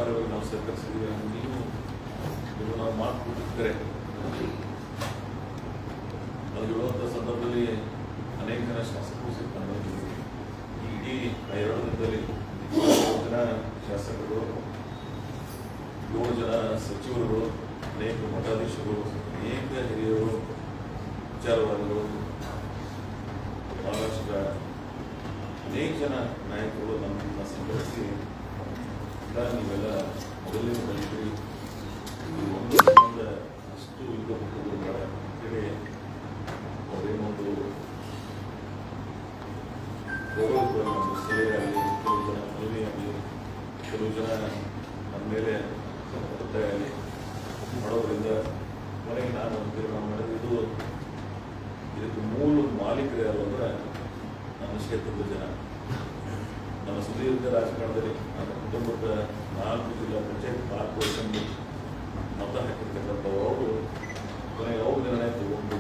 ಅನಿವಾರ್ಯವಾಗಿ ನಾವು ಸ್ವೀಕರಿಸಿದ್ದೀವಿ. ನೀವು ನಾವು ಮಾತು ಕೊಟ್ಟಿದ್ದರೆ ಅದು ಹೇಳುವಂಥ ಸಂದರ್ಭದಲ್ಲಿ ಅನೇಕ ಜನ ಶಾಸಕರು ಸಿಗ್ತಾರೆ. ಈ ಇಡೀ 2 ದಿನದಲ್ಲಿ 7 ಜನ ಶಾಸಕರು, 7 ಜನ ಸಚಿವರುಗಳು, ಅನೇಕ ಮಠಾಧೀಶರು, ಅನೇಕ ಹಿರಿಯರು, ವಿಚಾರವಾದಿಗಳು, ಮಹಾರಾಷ್ಟ್ರ ಅನೇಕ ಜನ ನಾಯಕರು ನಮ್ಮನ್ನು ಸಂಘಟಿಸಿ ನೀವೆಲ್ಲ ಮೊದಲನೇ ಬಂದಿದ್ರಿ, ಒಂದು ಸಂಬಂಧ ಅಷ್ಟು ಈಗ ಹೋಗೋದು ಬೇಡ ಅಂತೇಳಿ ಅವರೇನೊಂದು ಒಂದು ಸಲಹೆ ಆಗಲಿ, ಕೆಲವು ಜನ ಮನವಿ ಆಗಲಿ, ಕೆಲವು ಜನ ನಮ್ಮ ಮೇಲೆ ಒತ್ತಾಯ ಆಗಲಿ ಮಾಡೋದ್ರಿಂದ ಕೊನೆಗೆ ನಾನು ತೀರ್ಮಾನ ಮಾಡಿದ್ದು ಇದಕ್ಕೆ ಮೂಲ ಮಾಲೀಕರು ಯಾರು ಅಂದರೆ ನನ್ನ ಕ್ಷೇತ್ರದ ಜನ. ನನ್ನ ಸುದೀರ್ಘ ರಾಜಕಾರಣದಲ್ಲಿ ನನ್ನ ಕುಟುಂಬದ 4 ಜಿಲ್ಲಾ ಪಂಚಾಯತ್ ಕಾರ್ಪೊರೇಷನ್ ಮತ ಹಾಕಿರ್ತಕ್ಕಂಥವ್ರು ಅವರು ಕೊನೆಗೆ ಅವ್ರ ನಿರ್ಣಯ ತಗೊಂಡು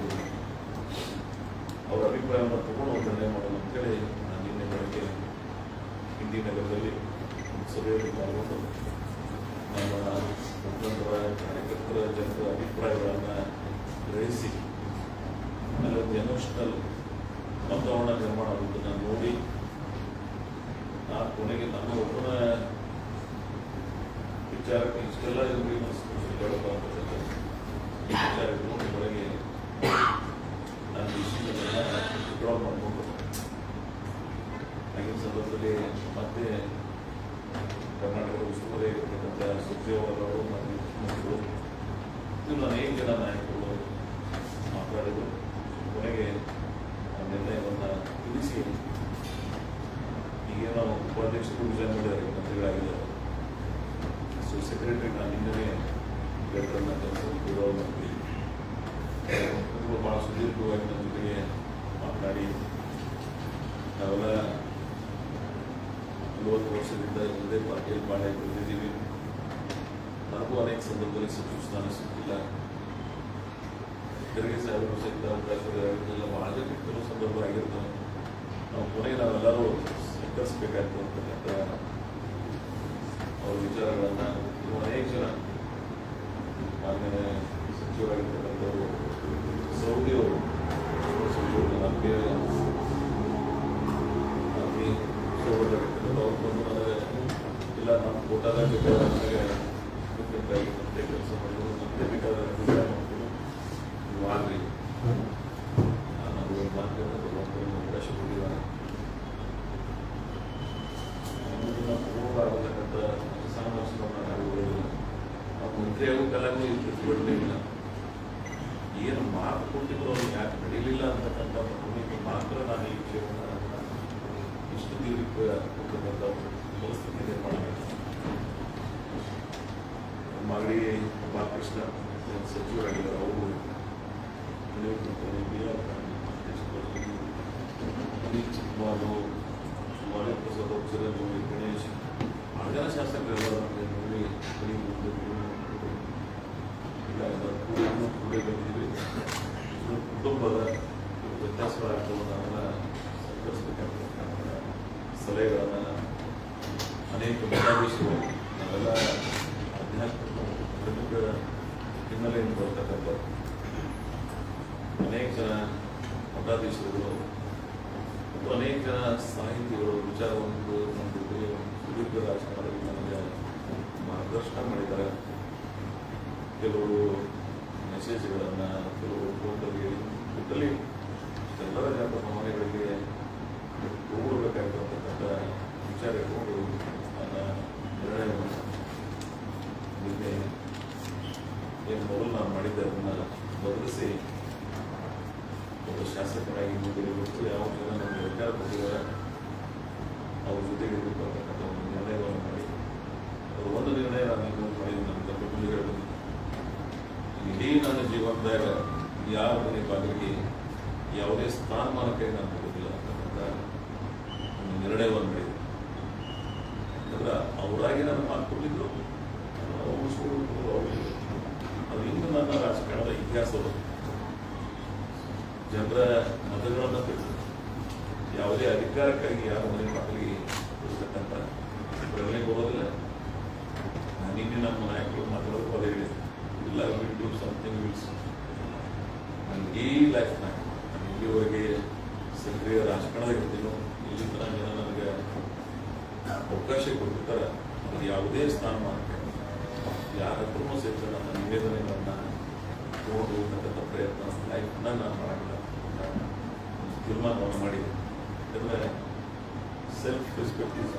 ಅವರ ಅಭಿಪ್ರಾಯವನ್ನು ತಗೊಂಡು ಅವ್ರು ನಿರ್ಣಯ ಮಾಡೋದು ಅಂತೇಳಿ ನಾನು ನಿನ್ನೆ ಬೆಳಗ್ಗೆ ಇಂಡಿ ನಗರದಲ್ಲಿ ಸಭೆಯಲ್ಲಿ ಪಾಲ್ಗೊಂಡು ನಮ್ಮ ಮುಖಂಡರ ಕಾರ್ಯಕರ್ತರ ಜನರ ಅಭಿಪ್ರಾಯಗಳನ್ನು ಗ್ರಹಿಸಿ ಆಮೇಲೆ ಒಂದು ಎಮೋಷನಲ್ ವಾತಾವರಣ ನಿರ್ಮಾಣ ಆಗುವುದನ್ನು ನೋಡಿ ಕೊನೆಗೆ ನನ್ನ ಒಬ್ಬನ ವಿಚಾರಕ್ಕೆ ಇಷ್ಟೆಲ್ಲ ಜನರಿಗೆ ವಿಚಾರ ಇಟ್ಕೊಂಡು ಕೊನೆಗೆ ನಾನು ವಿಷಯಗಳನ್ನ ವಿಡ್ರಾ ಮಾಡಿಕೊಂಡು ಆಗಿನ ಸಂದರ್ಭದಲ್ಲಿ ಮತ್ತೆ ಕರ್ನಾಟಕದ ಉಸ್ತುವಾರಿ ಆಗಿರ್ತಕ್ಕಂಥ ಸುರ್ಜೇವಾಲರು ಮತ್ತು ಮುಖ್ಯಮಂತ್ರಿಗಳು ಇನ್ನು ಅನೇಕ ಜನ ನಾಯಕರು ಮಾತಾಡಿದರು. ಕೊನೆಗೆ ಆ ನಿರ್ಣಯವನ್ನು ತಿಳಿಸಿ ಈಗ ನಾವು ಉಪಾಧ್ಯಕ್ಷರು ವಿಜಯ ಮಾಡಿದ್ದಾರೆ, ಮಂತ್ರಿಗಳಾಗಿದ್ದಾರೆ. ಸೊ ಸೆಕ್ರೆಟರಿ ನಾನು ನಿನ್ನೆ ಲೆಟರನ್ನ ಕೆಲಸ ವಿಡ್ರಾ ಮಾಡ್ತೀವಿ. ಭಾಳ ಸುದೀರ್ಘವಾಗಿ ನನ್ನ ಜೊತೆಗೆ ಮಾತನಾಡಿ ನಾವೆಲ್ಲ 40 ವರ್ಷದಿಂದ ಒಂದೇ ಪಾರ್ಟಿಯಲ್ಲಿ ಬಾಳೆ ಬೆಳೆದಿದ್ದೀವಿ. ನನಗೂ ಅನೇಕ ಸಂದರ್ಭದಲ್ಲಿ ಸಚಿವ ಸ್ಥಾನ ಸಿಕ್ಕಿಲ್ಲ. ತೆರಿಗೆ ಸಾಹೇಬರು ಸಹಿತ ಅವಕಾಶಗಳಿಲ್ಲ. ಭಾಳ ಜನ ಕೆಲವು ಸಂದರ್ಭ ಆಗಿರ್ತವೆ. ನಾವು ಕೊನೆಗೆ ನಾವೆಲ್ಲರೂ ಸ್ವೀಕರಿಸಬೇಕಾಯ್ತು ಅಂತಕ್ಕಂಥ ಅವ್ರ ವಿಚಾರಗಳನ್ನು ಅನೇಕ ಜನ ಮಾನ್ಯ ಸಚಿವರಾಗಿರ್ತಕ್ಕಂಥವರು ಸೌದಿಯವರು ಸಚಿವರು ನಮಗೆ ಅವ್ರು ಬಂದು ನನಗೆ ಇಲ್ಲ ನಮ್ಮ ಕೋಟಾದಾಗ ನನಗೆ ಮತ್ತೆ ಕೆಲಸ ಮಾಡಿದ್ರು, ಮತ್ತೆ ಬೇಕಾದ ವಿಚಾರ ಮಾಡ್ಕೊಂಡು ನೀವು ಆಗಲಿ ನಾನು ಮಾತುಕತೆ ತಗೊಂಡು ಅವಕಾಶ ಕೊಟ್ಟಿದ್ದಾರೆ. ಪೂರ್ವವಾಗಿರ್ತಕ್ಕಂಥ ಸಾಮಾಜಿಕವನ್ನು ನಾವುಗಳಿಲ್ಲ. ನಾವು ಮಂತ್ರಿ ಆಗೋಕ್ಕೆಲ್ಲೂ ಪ್ರತಿಭಟನೆ ಇಲ್ಲ. ಏನು ಮಾತು ಕೊಟ್ಟಿದ್ರು ಅವ್ರು ಯಾಕೆ ನಡೀಲಿಲ್ಲ ಅಂತಕ್ಕಂಥ ಭೂಮಿಗೆ ಮಾತ್ರ ನಾನು ಈ ವಿಷಯವನ್ನು ಇಷ್ಟು ದೀರ್ಘ ಕೊಡ್ತಕ್ಕಂಥ ಪರಿಸ್ಥಿತಿ ನಿರ್ಮಾಣ ಆಗಿದೆ. ಮಾಗಡಿ ಬಾಲಕೃಷ್ಣ ಸಚಿವರಾಗಿದ್ದಾರೆ, ಅವರು ಅನಿಲ್ ಕುಮಾರ್, ಮಾಲಿಕ್ ಪ್ರಸಾದ್, ಚಿರಂಜೀವಿ, ಗಣೇಶ್, 6 ಜನ ಶಾಸಕರೆಲ್ಲ ನೋಡಿ ಬಂದಿದ್ದೀವಿ. ಕುಟುಂಬದ ವ್ಯತ್ಯಾಸಗಳಾಗ್ತವೆ. ನಾವೆಲ್ಲ ಸಂಕರಿಸಬೇಕಾಗ್ತಕ್ಕಂಥ ಸಲಹೆಗಳನ್ನು ಅನೇಕ ಮಠಾಧೀಶರು ನಾವೆಲ್ಲ ಆಧ್ಯಾತ್ಮಿಕ ಹಿನ್ನೆಲೆಯಿಂದ ಬರ್ತಕ್ಕಂಥ ಅನೇಕ ಜನ ಮಠಾಧೀಶರುಗಳು ಮತ್ತು ಅನೇಕ ಜನ ಸಾಹಿತಿಗಳು ವಿಚಾರವನ್ನು ನಮ್ಮ ಜೊತೆಗೆ ಸುದೀರ್ಘ ರಾಜಕಾರಣದಲ್ಲಿ ನನಗೆ ಮಾರ್ಗದರ್ಶನ ಮಾಡಿದ್ದಾರೆ. ಕೆಲವರು ಮೆಸೇಜ್ಗಳನ್ನು, ಕೆಲವರು ಫೋಟೋಗೆ ಬಿಟ್ಟಲ್ಲಿ ಎಲ್ಲರ ಜನರ ಭಾವನೆಗಳಿಗೆ ಹೋಗಬೇಕಾಗಿರ್ತಕ್ಕಂಥ ವಿಚಾರ ಇಟ್ಕೊಂಡು ನನ್ನ ನಿರ್ಣಯವನ್ನು ನಿನ್ನೆ ಏನು ಮೊದಲು ನಾನು ಮಾಡಿದ್ದೆ ಅದನ್ನು ಬದಲಿಸಿ ಒಬ್ಬ ಶಾಸಕರಾಗಿ ಮುಂದಿರಬೇಕು. ಯಾವ ಜನ ನಮಗೆ ಅಧಿಕಾರ ಕೊಟ್ಟಿದ್ದಾರೆ ಅವ್ರ ಜೊತೆಗೆ ಇರಬೇಕಂತಕ್ಕಂಥ ಒಂದು ನಿರ್ಣಯವನ್ನು ಮಾಡಿ ಅದು ಒಂದು ನಿರ್ಣಯ ನಾನು ಇನ್ನೊಂದು ಮಾಡಿದ್ದು. ನನ್ನ ತಮ್ಮ ಮುಂದೆ ಹೇಳ್ಬೋದು, ಇಡೀ ನನ್ನ ಜೀವನದಾಗ ಯಾವ ಮನೆ ಬಾಗಿಲಿಗೆ ಯಾವುದೇ ಸ್ಥಾನಮಾನಕ್ಕೆ ನಾನು ಕೊಡೋದಿಲ್ಲ ಅಂತಕ್ಕಂಥ ಒಂದು ನಿರ್ಣಯವನ್ನು ಮಾಡಿದೆ. ಯಾಕಂದ್ರೆ ಅವರಾಗಿ ನಾನು ಮಾತು ಕೊಟ್ಟಿದ್ರು, ಅದು ಇನ್ನು ನನ್ನ ರಾಜಕಾರಣದ ಇತಿಹಾಸಗಳು ಜನರ ಮತಗಳನ್ನು ಬಿಟ್ಟು ಯಾವುದೇ ಅಧಿಕಾರಕ್ಕಾಗಿ ಯಾರ ಮನೆ ಬಾಗಿಲಿಗೆ ಕೊಡ್ತಕ್ಕಂಥ ಪ್ರೇರಣೆ ಕೊಡೋದಿಲ್ಲ. ಕೊಟ್ಟಿರ್ತಾರೆ ಅದು ಯಾವುದೇ ಸ್ಥಾನಮಾನಕ್ಕೆ ಯಾರ ಹತ್ರನೂ ಸಹಿತ ನನ್ನ ನಿವೇದನೆಗಳನ್ನು ತಗೊಂಡು ಹೋಗ್ತಕ್ಕಂಥ ಪ್ರಯತ್ನ ಲೈಫ್ನ ನಾನು ಮಾಡಿಲ್ಲ. ನಾನು ತೀರ್ಮಾನವನ್ನು ಮಾಡಿದೆ. ಯಾಕಂದರೆ self respect is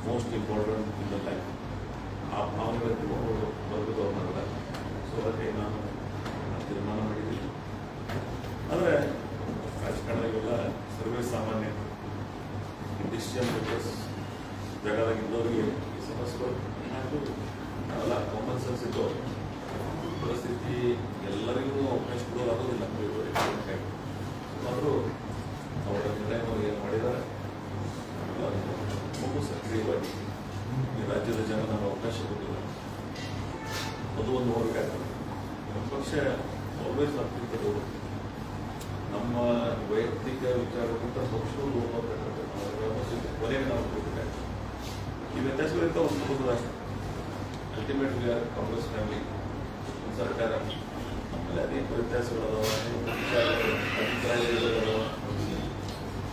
most important in the life. ಆ ಭಾವನೆಗಳು ತಗೊಂಡು ಬರಬೇಕು ಅವ್ರನ್ನೆಲ್ಲ. ಸೊ ಅದಕ್ಕೆ ನಾನು ತೀರ್ಮಾನ ಮಾಡಿದ್ದೀನಿ. ಅಂದರೆ ರಾಜಕಾರಣಗೆಲ್ಲ ಸರ್ವೇ ಸಾಮಾನ್ಯ ಡಿಸಿಷನ್ ಮೇಕರ್ಸ್ ಜಗದಾಗಿದ್ದವರಿಗೆ ಈ ಸಮಸ್ಯೆಗಳು ಅಲ್ಲ ಕಾಮನ್ ಸೆನ್ಸ್ ಇದ್ದವರು ಪರಿಸ್ಥಿತಿ ಎಲ್ಲರಿಗೂ ಅವಕಾಶ ಕೊಡೋದಾಗೋದಿಲ್ಲ. ಆದರೂ ಅವರ ನಿರ್ಣಯವನ್ನು ಏನು ಮಾಡಿದ್ದಾರೆ ಬಹು ಸಕ್ರಿಯವಾಗಿ ಈ ರಾಜ್ಯದ ಜನ ನಮಗೆ ಅವಕಾಶ ಕೊಟ್ಟಿಲ್ಲ. ಅದು ಒಂದು ನೋಡಬೇಕಾಗ್ತದೆ. ನಮ್ಮ ಪಕ್ಷ ಆಲ್ವೇಸ್ ಅತ್ಯುತ್ತರು ನಮ್ಮ ವೈಯಕ್ತಿಕ ವಿಚಾರಕ್ಕಿಂತ ಪಕ್ಷಗಳು ಹೋಗಬೇಕಾಗ್ತದೆ. ಕೊನೆಗೆ ನಾವು ಕೊಡಬೇಕಾಗ್ತದೆ. ಈ ವ್ಯತ್ಯಾಸಗಳಿಂದ ಒಂದು ಕುಟುಂಬ ರಾಷ್ಟ್ರ ಅಲ್ಟಿಮೇಟ್ಲಿ ಕಾಂಗ್ರೆಸ್ ಫ್ಯಾಮಿಲಿ ಸರ್ಕಾರ ಆಮೇಲೆ ಅನೇಕ ವ್ಯತ್ಯಾಸಗಳದಾವ, ಅಭಿಪ್ರಾಯಗಳದಾವ.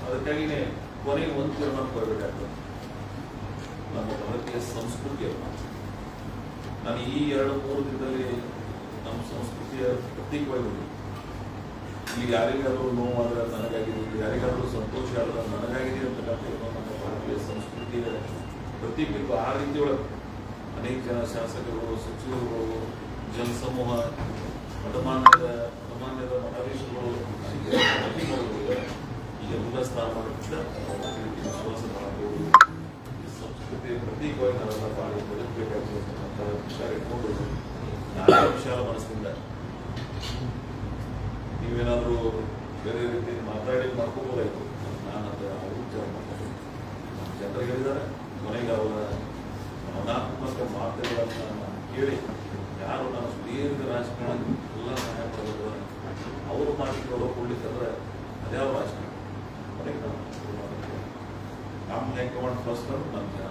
ಅದಕ್ಕಾಗಿಯೇ ಕೊನೆಗೆ ಒಂದು ತೀರ್ಮಾನ ಬರಬೇಕಾಗ್ತದೆ. ನಮ್ಮ ಭಾರತೀಯ ಸಂಸ್ಕೃತಿಯನ್ನು ನಾನು ಈ 2-3 ದಿನದಲ್ಲಿ ನಮ್ಮ ಸಂಸ್ಕೃತಿಯ ಪ್ರತೀಕವಾಗಿ ಬಂದಿದೆ. ಇಲ್ಲಿ ಯಾರಿಗಾದರೂ ನೋವಾದರೆ ನನಗಾಗಿದೆ, ಯಾರಿಗಾದರೂ ಸಂತೋಷ ಆದ್ರೆ ನನಗಾಗಿದೆ ಅಂತಕ್ಕಂಥ ನಮ್ಮ ಭಾರತೀಯ ಸಂಸ್ಕೃತಿಯ ಪ್ರತೀಕಗಳು. ಆ ರೀತಿಯೊಳಗೆ ಅನೇಕ ಜನ ಶಾಸಕರು, ಸಚಿವರುಗಳು, ಜನಸಮೂಹ, ಮಠಮಾನ್ಯದ ಮಠಾಧೀಶರುಗಳು ಈ ಎಲ್ಲ ಸ್ಥಾನಮಾನದಿಂದ ವಿಶ್ವಾಸ ಮಾಡಬಹುದು. ಈ ಸಂಸ್ಕೃತಿಯ ಪ್ರತೀಕವಾಗಿ ನಾವೆಲ್ಲ ಬಾಳಿ ಬದುಕಬೇಕಾಗಿರ್ತಕ್ಕಂಥ ವಿಚಾರ ಇಟ್ಕೊಂಡು ನಾನೇ ವಿಶಾಲ ಮನಸ್ಸಿಂದ ನೀವೇನಾದರೂ ಬೇರೆ ರೀತಿ ಮಾತಾಡಿ ಮಾಡ್ಕೋಬೋದಾಯ್ತು. ನಾನು ಅದು ಅವರು ವಿಚಾರ ಮಾಡ್ಕೊಂಡು ನಮ್ಮ ಜನರಿಗೆ ಹೇಳಿದ್ದಾರೆ. ಕೊನೆಗೆ ಅವರ ಭಾವನಾತ್ಮಕ ಮಾತುಗಳನ್ನು ಕೇಳಿ ಯಾರು ನಾನು ದೀರ್ಘ ರಾಜಕಾರಣ ಎಲ್ಲ ಸಹಾಯ ಮಾಡೋದು ಅವರು ಮಾತಿಗೆ ಕೊಡ್ಲಿಕ್ಕಂದ್ರೆ ಅದ್ಯಾವ ರಾಜಕಾರಣ. ಕೊನೆಗೆ ನಮ್ಮ ಹೈಕಮಾಂಡ್ ಫಸ್ಟ್ ನಮ್ಮ ಜನ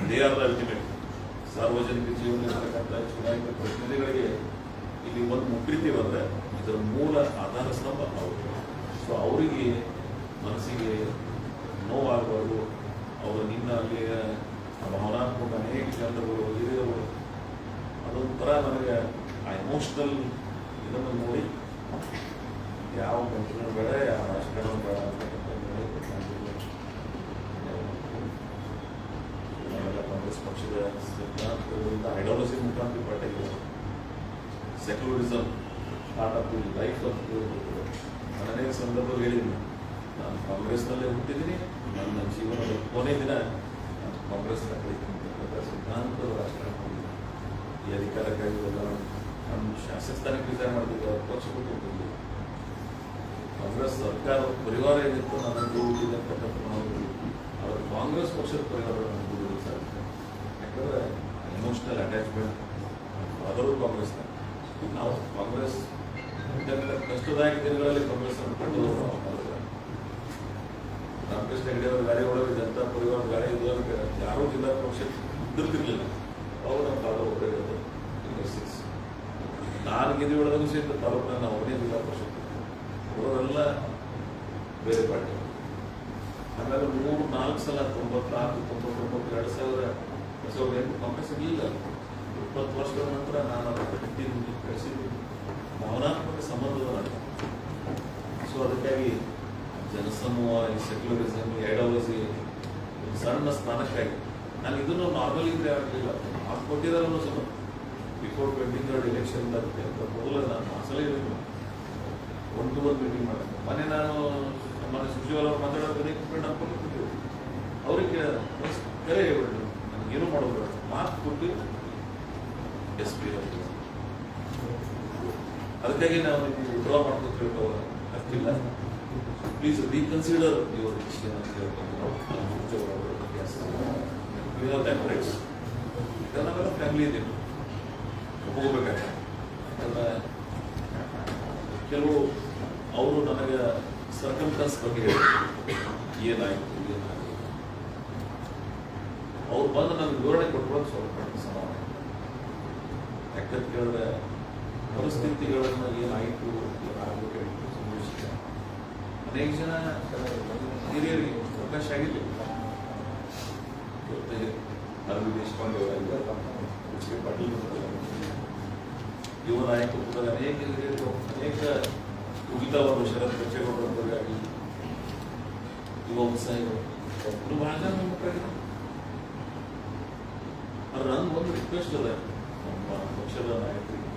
ದೇ ಆರ್ ದ ಅಲ್ಟಿಮೇಟ್. ಸಾರ್ವಜನಿಕ ಜೀವನದಲ್ಲಿರ್ತಕ್ಕಂಥ ಚುನಾಯಿತ ಪ್ರತಿನಿಧಿಗಳಿಗೆ ಇಲ್ಲಿ ಒಂದು ಮುಟ್ರಿತೀವಿ ಅಂದರೆ ಇದರ ಮೂಲ ಆಧಾರ ಸ್ತಂಭ ಅವರು. ಸೊ ಅವರಿಗೆ ಮನಸ್ಸಿಗೆ ನೋವಾಗಬಾರ್ದು. ಅವರು ನಿನ್ನ ಅಲ್ಲಿ ಭಾವನಾತ್ಮಕ ಅನೇಕ ಜನರು ಹಿರಿಯರು ಅದೊಂಥರ ನನಗೆ ಆ ಎಮೋಷ್ನಲ್ ಇದನ್ನು ನೋಡಿ ಯಾವ ಮಂತ್ರಿನೂ ಬೇಡ, ಯಾವ ರಾಜಕಾರಣ ಬೇಡ ನಾವೆಲ್ಲ ಕಾಂಗ್ರೆಸ್ ಪಕ್ಷದ ಸಿದ್ಧಾಂತಗಳಿಂದ ಐಡಿಯಾಲಜಿ ಮುಖಾಂತರ ಪಾರ್ಟಿಗೆ secularism part of the life of ನಾನು ಅನೇಕ ಸಂದರ್ಭದಲ್ಲಿ ಹೇಳಿದ್ದೀನಿ. ನಾನು ಕಾಂಗ್ರೆಸ್ನಲ್ಲೇ ಹುಟ್ಟಿದ್ದೀನಿ. ನನ್ನ ಜೀವನದ ಕೊನೆ ದಿನ ನಾನು ಕಾಂಗ್ರೆಸ್ನ ಕಲಿತಕ್ಕಂಥ ಸಿದ್ಧಾಂತದ ರಾಜಕಾರಣ ಮಾಡಿದ್ದೀನಿ. ಈ ಅಧಿಕಾರಕ್ಕಾಗಿರೋಲ್ಲ ನಮ್ಮ ಶಾಸಕ ಸ್ಥಾನಕ್ಕೆ ವಿಚಾರ ಮಾಡ್ತಿದ್ದೆ. ಪಕ್ಷ ಕೊಟ್ಟಿರ್ತಿದ್ವಿ. ಕಾಂಗ್ರೆಸ್ ಸರ್ಕಾರ ಪರಿವಾರ ಏನಿತ್ತು ನನಗೆ ಹುಟ್ಟಿದೆ ಅಂತಕ್ಕಂಥ ನಾವು ಅವರು ಕಾಂಗ್ರೆಸ್ ಪಕ್ಷದ ಪರಿವಾರ ನನಗೆ ಹುಡುಗಿ ಸಾಧ್ಯ. ಯಾಕಂದರೆ ಎಮೋಷ್ನಲ್ ಅಟ್ಯಾಚ್ಮೆಂಟ್ ಆದರೂ ಕಾಂಗ್ರೆಸ್ನ ನಾವು ಕಾಂಗ್ರೆಸ್ ಕಷ್ಟದಾಯಕ ದಿನಗಳಲ್ಲಿ ಕಾಂಗ್ರೆಸ್ ಕಂಡು ರಾಮಕೃಷ್ಣ ಹೆಗಡೆ ಅವರ ಗಾಡಿ ಒಳಗೆ ಜನತಾ ಪರಿವಾರ ಗಾಡಿ ಇದ್ದವ್ರಿಗೆ ಯಾರೂ ಜಿಲ್ಲಾ ಪಕ್ಷಕ್ಕೆ ಇದ್ದಿರ್ತಿರ್ಲಿಲ್ಲ. ಅವಾಗ ನಮ್ಮ ತಾಲೂಕು ಒಬ್ಬರೇ ಇರೋದು. ನಾನು ಗಿರಿ ಒಳಗೂ ಸಹಿತ ತಾಲೂಕಿನ ನಾವು ಒಬ್ಬನೇ ಜಿಲ್ಲಾ ಪರಿಷತ್, ಅವರೆಲ್ಲ ಬೇರೆ ಪಾರ್ಟಿ. ಆಮೇಲೆ 3-4 ಸಲ 94, 99, 2000 ಕಾಂಗ್ರೆಸ್ ಇರಲಿಲ್ಲ. 20 ವರ್ಷಗಳ ನಂತರ ನಾನು ಅದಕ್ಕೆ ಬಿಟ್ಟಿದ್ದೀನಿ, ಕಳಿಸಿದ್ದೀನಿ. ಭಾವನಾತ್ಮಕ ಸಂಬಂಧದ ನಾನು. ಸೊ ಅದಕ್ಕಾಗಿ ಜನಸಮೂಹ, ಈ ಸೆಕ್ಯುಲರಿಸಮ್, ಐಡಿಯಾಲಜಿ ಸಣ್ಣ ಸ್ಥಾನಕ್ಕಾಗಿ ನಾನು ಇದನ್ನು ನಾರ್ಮಲ್ ಇದ್ರೆ ಆಗಲಿಲ್ಲ. ಮಾತು ಕೊಟ್ಟಿದ್ದಾರಲ್ಲೂ ಸ್ವಲ್ಪ ಬಿಫೋರ್ 23rd ಎಲೆಕ್ಷನ್ ಮೊದಲು ನಾನು ಆ ಸಲ ಹೇಳಿದ್ರು 1-to-1 ಮೀಟಿಂಗ್ ಮಾಡಿದೆ. ಮೊನ್ನೆ ನಾನು ನಮ್ಮ ಸುಶೀಲ್ ಅವರು ಮಾತಾಡೋದು ಅನ್ಕೊಂಡಿದ್ದೀವಿ. ಅವ್ರಿಗೆ ಕರೆ ಹೇಳ್ಬಿಟ್ಟು ನನಗೇನು ಮಾಡೋದು ಮಾತು ಕೊಟ್ಟು SP ಅದಕ್ಕಾಗಿ ನಾವು ವಿಡ್ರಾ ಮಾಡ್ಕೊಂಡು ತಿಳ್ಕೊಳ್ಳೋ ಆಗ್ತಿಲ್ಲ. ಪ್ಲೀಸ್ ರೀಕನ್ಸಿಡರ್ ಯುವರ್ ಡಿಸಿಷನ್ ಅಂತ ಹೇಳ್ಕೊಂಡು ನಾವೆಲ್ಲ ಫ್ಯಾಮಿಲಿ ಇದ್ದೀವಿ, ಹೋಗ್ಬೇಕಾಗ್ತದೆ. ಯಾಕಂದ್ರೆ ಕೆಲವು ಅವರು ನನಗೆ ಸರ್ಕಮ್ಸ್ಟೆನ್ಸ್ ಬಗ್ಗೆ ಹೇಳಿ ಏನಾಯಿತು ಅವ್ರು ಬಂದು ನನಗೆ ವಿವರಣೆ ಕೊಟ್ಕೊಳ್ಳೋದು ಸ್ವಲ್ಪ ಸಮಾನ. ಯಾಕಂತ ಕೇಳಿದ್ರೆ ಪರಿಸ್ಥಿತಿಗಳನ್ನು ಏನಾಯಿತು ಏನಾಗಬೇಕಾಗಿತ್ತು ಸಂಭವಿಸಿದೆ. ಅನೇಕ ಜನ ಹಿರಿಯರಿಗೆ ಅವಕಾಶ ಆಗಿಲ್ಲ. ಇವತ್ತು ಅರವಿಂದ್ ದೇಶಪಾಂಡೆ ಅವರಾಗಿದ್ದ ಎಚ್ ಕೆ ಪಾಟೀಲ್ ಯುವ ನಾಯಕರು ಅನೇಕ ಹಿರಿಯರು ಅನೇಕ ಉಳಿತಾವರು ಶರತ್ ಬಚ್ಚೇಗೌಡರಾಗಲಿ ಯುವ ಉತ್ಸಾಹಿಗಳು ಒಬ್ಬರು ಬಹಳ ಜನ ಮಕ್ಕಳಿದ್ದಾರೆ. ಆದ್ರೆ ನನ್ನ ಒಂದು ರಿಕ್ವೆಸ್ಟ್ ಅದ ನಮ್ಮ ಪಕ್ಷದ ನಾಯಕರಿಗೆ,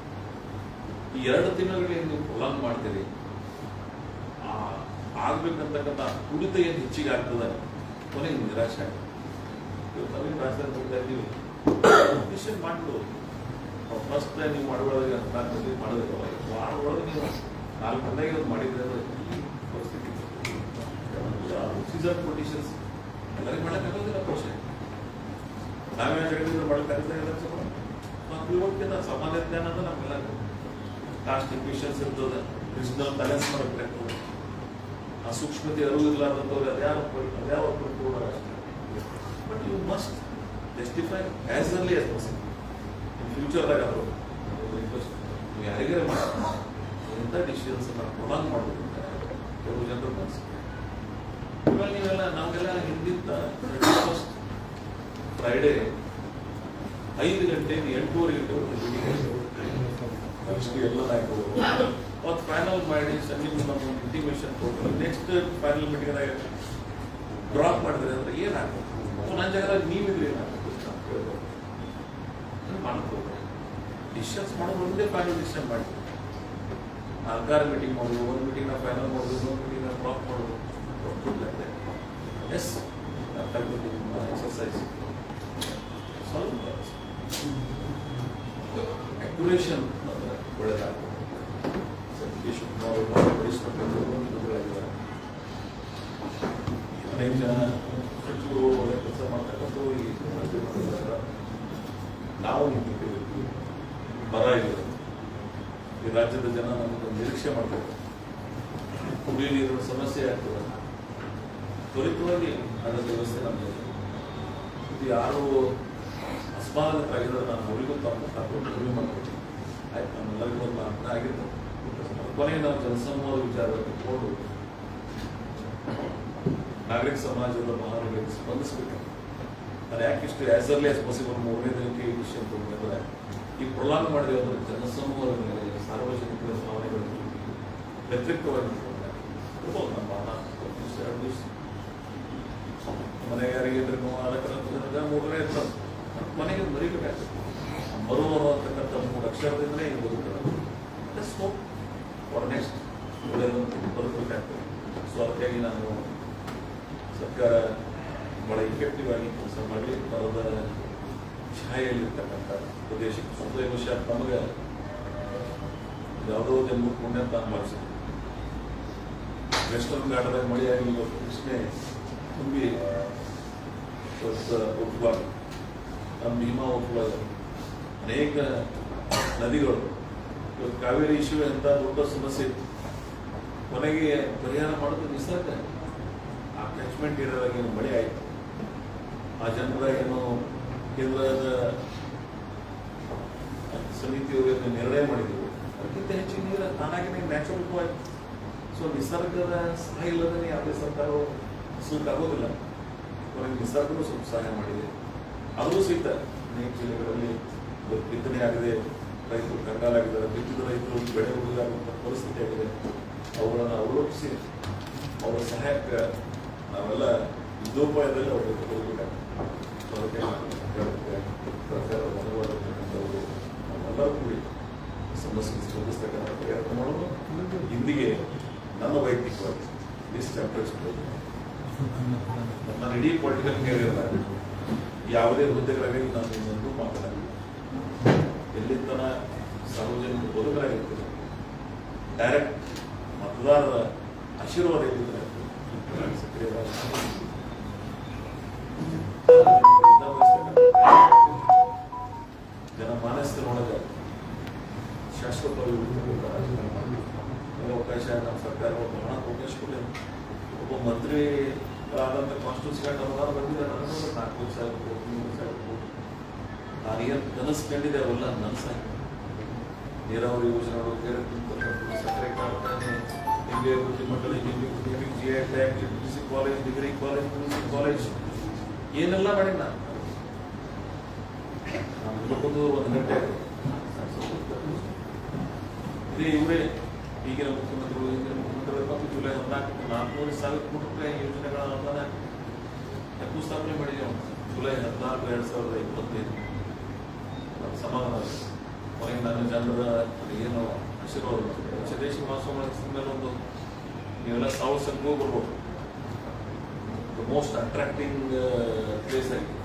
ಈ 2 ತಿಂಗಳಿಗೆ ನೀವು ಪ್ರೊಲಾಂಗ್ ಮಾಡ್ತೀರಿ, ಆಗ್ಬೇಕಂತಕ್ಕಂಥ ಕುಡಿತ ಏನು ಹೆಚ್ಚಿಗೆ ಆಗ್ತದೆ ಕೊನೆಗೆ ನಿರಾಶೆ ಆಗ್ತದೆ. ಇವತ್ತು ನಾವೇನು ರಾಜಧಾನಿ ಹೋಗ್ತಾ ಇದ್ದೀವಿ, ಡಿಸಿಷನ್ ಮಾಡಿಬಿಡೋದು. ಫಸ್ಟ್ ನೀವು ಮಾಡುವಾಗ 4 ಗಂಟೆಗೆ ಮಾಡೋದಿಲ್ಲ, ವಾರ ಒಳಗೆ ನೀವು 4 ಗಂಟೆಗೆ ಅದು ಮಾಡಿದ್ರೆ ಈ ಪರಿಸ್ಥಿತಿ ಸೀಸನ್ ಪೊಲಿಟಿಷಿಯನ್ಸ್ ಎಲ್ಲರಿಗೂ ಮಾಡೋಕ್ಕಾಗೋದಿಲ್ಲ. ಪಕ್ಷ ನಾವೇ ಜಗತ್ತಿದ್ರೆ ಮಾಡೋಕ್ಕಾಗುತ್ತೆ. ಇವತ್ತಿನ ಸಾಮಾನ್ಯ ಜ್ಞಾನ ಅಂದ್ರೆ ನಮ್ಮೆಲ್ಲ ಕಾಸ್ಟ್ ಇಕ್ವೇಷನ್ಸ್ ಇರ್ತದೆ, ರೀಜನಲ್ ಬ್ಯಾಲೆನ್ಸ್ ಮಾಡಬೇಕಾಗ್ತದೆ. ಆ ಸೂಕ್ಷ್ಮತೆ ಅರಿವು ಇರಲಾರ್ದಂಥವ್ರು ಅದ್ಯಾವ ಕೂಡ ಅಷ್ಟೇ. But you must justify as early as possible. In ಫ್ಯೂಚರ್ದಾಗ ಅವರು ರಿಕ್ವೆಸ್ಟ್ ನೀವು ಯಾರಿಗಾರ ಮಾಡಿ ಇಂಥ ಡಿಸಿಷನ್ಸ್ ಪ್ರೊಲಾಂಗ್ ಮಾಡಬೇಕು ಅಂತ ಕೆಲವು ಜನರು ಮನಸ್ಸಿಗೆ. ಇವಾಗ ನೀವೆಲ್ಲ ನಮಗೆಲ್ಲ ಹಿಂದಿದ್ದ ಫಸ್ಟ್ ಫ್ರೈಡೇ 5 ಗಂಟೆ 8:30 ಗಂಟೆ ಎಲ್ಲ ನಾಯಕರು ಅವತ್ತು ಫೈನಲ್ ಮಾಡಿ ಸಂಗೀತ ನಮ್ಮ ಇಂಟಿಮೇಷನ್ ಕೊಟ್ಟು ನೆಕ್ಸ್ಟ್ ಫೈನಲ್ ಮೀಟಿಂಗ್ನಾಗ ಡ್ರಾಪ್ ಮಾಡಿದ್ರೆ ಅಂದ್ರೆ ಏನಾಗ್ತದೆ? ನನ್ನ ಜಾಗದಾಗ ನೀವಿದ್ರೆ ಏನಾಗ್ತದೆ ಮಾಡ್ಕೋಬೇಕು. ಡಿಸಿಷನ್ಸ್ ಮಾಡೋದು ಒಂದೇ ಫೈನಲ್ ಡಿಸಿಷನ್ ಮಾಡಿ ಅರ್ಕಾರ ಮೀಟಿಂಗ್ ಮಾಡೋದು, ಒಂದು ಮೀಟಿಂಗ್ನ ಫೈನಲ್ ಮಾಡೋದು, ಇನ್ನೊಂದು ಮೀಟಿಂಗ್ನ ಡ್ರಾಪ್ ಮಾಡೋದು. ಎಸ್ ಎಕ್ಸರ್ಸೈಸ್ ಸ್ವಲ್ಪ ಅಕ್ಯುರೇಷನ್ ಒಳ್ಳೆಯದಾಗ್ತದೆ. ಅನೇಕ ಜನ ಸಚಿವರು ಒಳ್ಳೆ ಕೆಲಸ ಮಾಡ್ತಕ್ಕಂಥವ್ರು ಈ ನಾವು ನಿಂತಿದ್ದೇವೆ. ಬರ ಇಲ್ಲ, ಈ ರಾಜ್ಯದ ಜನ ನಮಗೆ ನಿರೀಕ್ಷೆ ಮಾಡ್ತಾರೆ. ಕುಡಿಯುವ ನೀರಿನ ಸಮಸ್ಯೆ ಆಗ್ತದೆ. ತ್ವರಿತವಾಗಿ ಅದರ ವ್ಯವಸ್ಥೆ ನಮಗೆ ಇದು ಯಾರು ಅಸಮಾಧಾನರಾಗಿದ್ದಾರೆ ನಾನು ಅವರಿಗೂ ತಪ್ಪು ರಿವ್ಯೂ ಮಾಡ್ಕೊಡ್ತೀನಿ. ಆಯ್ತು, ನಮ್ಮೆಲ್ಲರಿಗೂ ಒಂದು ಅರ್ಥ ಆಗಿರ್ತದೆ. ಕೊನೆಗೆ ನಾವು ಜನಸಮೂಹದ ವಿಚಾರವನ್ನು ಇಟ್ಕೊಂಡು ನಾಗರಿಕ ಸಮಾಜದ ಮಹಾನಗಳಿಗೆ ಸ್ಪಂದಿಸಬೇಕು. ನಾನು ಯಾಕೆ ಇಷ್ಟು ಆಸ್ ಅರ್ಲಿ ಆಸ್ ಪಾಸಿಬಲ್ 3ನೇ ದಿನಕ್ಕೆ ಈ ವಿಷಯ ತಗೊಂಡ್ರೆ ಈ ಪ್ರೊಲಾಂಗ್ ಮಾಡಿದೆ ಅಂದರೆ ಜನಸಮೂಹದ ಮೇಲೆ ಸಾರ್ವಜನಿಕರ ಭಾವನೆಗಳು ವ್ಯತಿರಿಕ್ತವಾಗಿ ಇರ್ಬೋದು. ನಮ್ಮ 2 ದಿವಸ ಮನೆಗೆ ಯಾರಿಗೆ ನೋವು 3ನೇ ಇರ್ತದೆ, ಮನೆಗೆ ಮರಿಬೇಕಾಗ್ತದೆ. ಮರು ಅಂತಕ್ಕಂಥ 3 ಅಕ್ಷರದಿಂದಲೇ ಇದು ಬದುಕಲ್ಲ. ಜಸ್ಟ್ ಹೋಪ್ ಫಾರ್ ನೆಕ್ಸ್ಟ್ ಬದುಕಬೇಕಾಗ್ತದೆ. ಸೊ ಅದಕ್ಕಾಗಿ ನಾನು ಸರ್ಕಾರ ಭಾಳ ಇಫೆಕ್ಟಿವ್ ಆಗಿ ಕೆಲಸ ಮಾಡಲಿ. ಬರದ ಛಾಯೆಯಲ್ಲಿರ್ತಕ್ಕಂಥ ಪ್ರದೇಶಕ್ಕೆ ಸುತ್ತ ವಿಷಯ ನಮಗೆ ಯಾವುದೋ ಜನ್ಮ ಪುಣ್ಯ ಅಂತ ಭಾವಿಸಿದ್ವಿ. ವೆಸ್ಟರ್ನ್ ಘಾಟದಾಗ ಮಳೆಯಾಗಿ ಇವತ್ತು ಕೃಷ್ಣೆ ತುಂಬಿ ಉತ್ಪಲ, ನಮ್ಮ ಭೀಮಾ ಉತ್ಪಲ, ಅನೇಕ ನದಿಗಳು. ಇವತ್ತು ಕಾವೇರಿ ಇಶ್ಯೂ ಅಂತ ದೊಡ್ಡ ಸಮಸ್ಯೆ ಇತ್ತು. ಕೊನೆಗೆ ಪರಿಹಾರ ಮಾಡೋದು ನಿಸರ್ಗ. ಆ ಕ್ಯಾಚ್ಮೆಂಟ್ ಏರಿಯಾದಾಗ ಏನು ಮಳೆ ಆಯಿತು, ಆ ಜನರ ಏನು ಕೇಂದ್ರದ ಸಮಿತಿಯವರು ಏನು ನಿರ್ಣಯ ಮಾಡಿದ್ರು, ಅದಕ್ಕಿಂತ ಹೆಚ್ಚಿನ ನೀರು ತಾನಾಗಿನೇ ನ್ಯಾಚುರಲ್ ಫ್ಲೋ ಆಯಿತು. ಸೊ ನಿಸರ್ಗದ ಸಹಾಯ ಇಲ್ಲದೇ ಯಾವುದೇ ಸರ್ಕಾರವು ಸೂಟ್ ಆಗೋದಿಲ್ಲ. ಕೊನೆಗೆ ನಿಸರ್ಗನೂ ಸ್ವಲ್ಪ ಸಹಾಯ ಮಾಡಿದೆ. ಅದೂ ಸಹಿತ ಅನೇಕ ಜಿಲ್ಲೆಗಳಲ್ಲಿ ಬಿತ್ತನೆ ಆಗಿದೆ, ರೈತರು ಕಂಗಾಲಾಗಿದ್ದಾರೆ. ಬಿತ್ತಿದ ರೈತರು ಬೆಳೆ ಉಳಿದಾಗುವಂಥ ಪರಿಸ್ಥಿತಿ ಆಗಿದೆ. ಅವುಗಳನ್ನು ಅವಲೋಕಿಸಿ ಅವರ ಸಹಾಯಕ್ಕೆ ನಾವೆಲ್ಲ ಯುದ್ಧೋಪಾಯದಲ್ಲಿ ಅವರಿಗೆ ಕೊಡಬೇಕಾಗ್ತದೆ. ಅದಕ್ಕೆ ಸರ್ಕಾರ ಮನವಾದಕ್ಕಂಥವರು ನಾವೆಲ್ಲರೂ ಕೂಡಿ ಸಮಸ್ಯೆ ಸ್ಪಂದಿಸ್ತಕ್ಕಂಥ ಪ್ರಯತ್ನ ಮಾಡೋದು. ಇಂದಿಗೆ ನನ್ನ ವೈಯಕ್ತಿಕವಾಗಿ ಲಿಸ್ಟ್ ಚಾಪ್ಟರ್ಸ್ಗಳು ನಾನು ಇಡೀ ಪೊಲಿಟಿಕಲ್ ಕೇರಿಯರ್ ಯಾವುದೇ ಹುದ್ದೆಗಳಾಗಿ ನಾನು ಇನ್ನೊಂದು ಮಾತನಾಡಿಲ್ಲ. ಎಲ್ಲಿಂದನ ಸಾರ್ವಜನಿಕ ಬದುಕರಾಗಿರ್ತದೆ, ಡೈರೆಕ್ಟ್ ಮತದಾರರ ಆಶೀರ್ವಾದ ಇದ್ದರೆ ಜನಮಾನಸದೊಳಗೆ ಶಾಶ್ವತವಾಗಿ ಅವಕಾಶ ನಮ್ಮ ಸರ್ಕಾರ ಬಹಳ ಅವಕಾಶ ಕೊಟ್ಟಿದೆ. ಒಬ್ಬ ಮಂತ್ರಿ ಆದಂಥ ಕಾನ್ಸ್ಟಿಟ್ಯೂನ್ಸಿಗೆ ಅನುದಾನ ಬಂದಿದೆ. ನನಗೆ 4,00,000 ಕೋಟಿ 3,00,000 ಕೋಟಿ ನಾನೇನು ಕನಸು ಕಂಡಿದೆ ಅವೆಲ್ಲ ನನಸಾಗಿ. ನೀರಾವರಿ ಯೋಜನೆಗಳು, ಸಕ್ಕರೆ ಕಾರ್ಖಾನೆ, MBA ಮಕ್ಕಳಿಗೆ GI tag, UGC college, degree college, music college, ಏನೆಲ್ಲ ಮಾಡಿ ನಾನು ಮುಗಿದು 1 ಗಂಟೆ ಇದೇ ಇವರೇ ಈಗಿನ ಮುಖ್ಯಮಂತ್ರಿಗಳು ಹಿಂದಿನ ಮುಖ್ಯಮಂತ್ರಿಗಳು ಮತ್ತು ಜುಲೈ 14 400,000 ಕೋಟಿ ರೂಪಾಯಿ ಯೋಜನೆಗಳ ಅನುದಾನ ಶಂಕುಸ್ಥಾಪನೆ ಮಾಡಿದ್ದೇವೆ ಜುಲೈ 14, 2025 ಸಮಾಧಾನ ಕೊನೆಗೆ ನಾನು ಜನರ ಏನು ಆಶೀರ್ವಾದ ಪಂಚದೇಶಿ ಮಹೋತ್ಸವ ಮಾಡಿದ ಮೇಲೆ ಒಂದು ನೀವೆಲ್ಲ ಸಾವಿರ ಸಂಖ್ಯೆ ಬರ್ಬೋದು ದ ಮೋಸ್ಟ್ ಅಟ್ರಾಕ್ಟಿಂಗ್ ಪ್ಲೇಸ್ ಆಗಿದೆ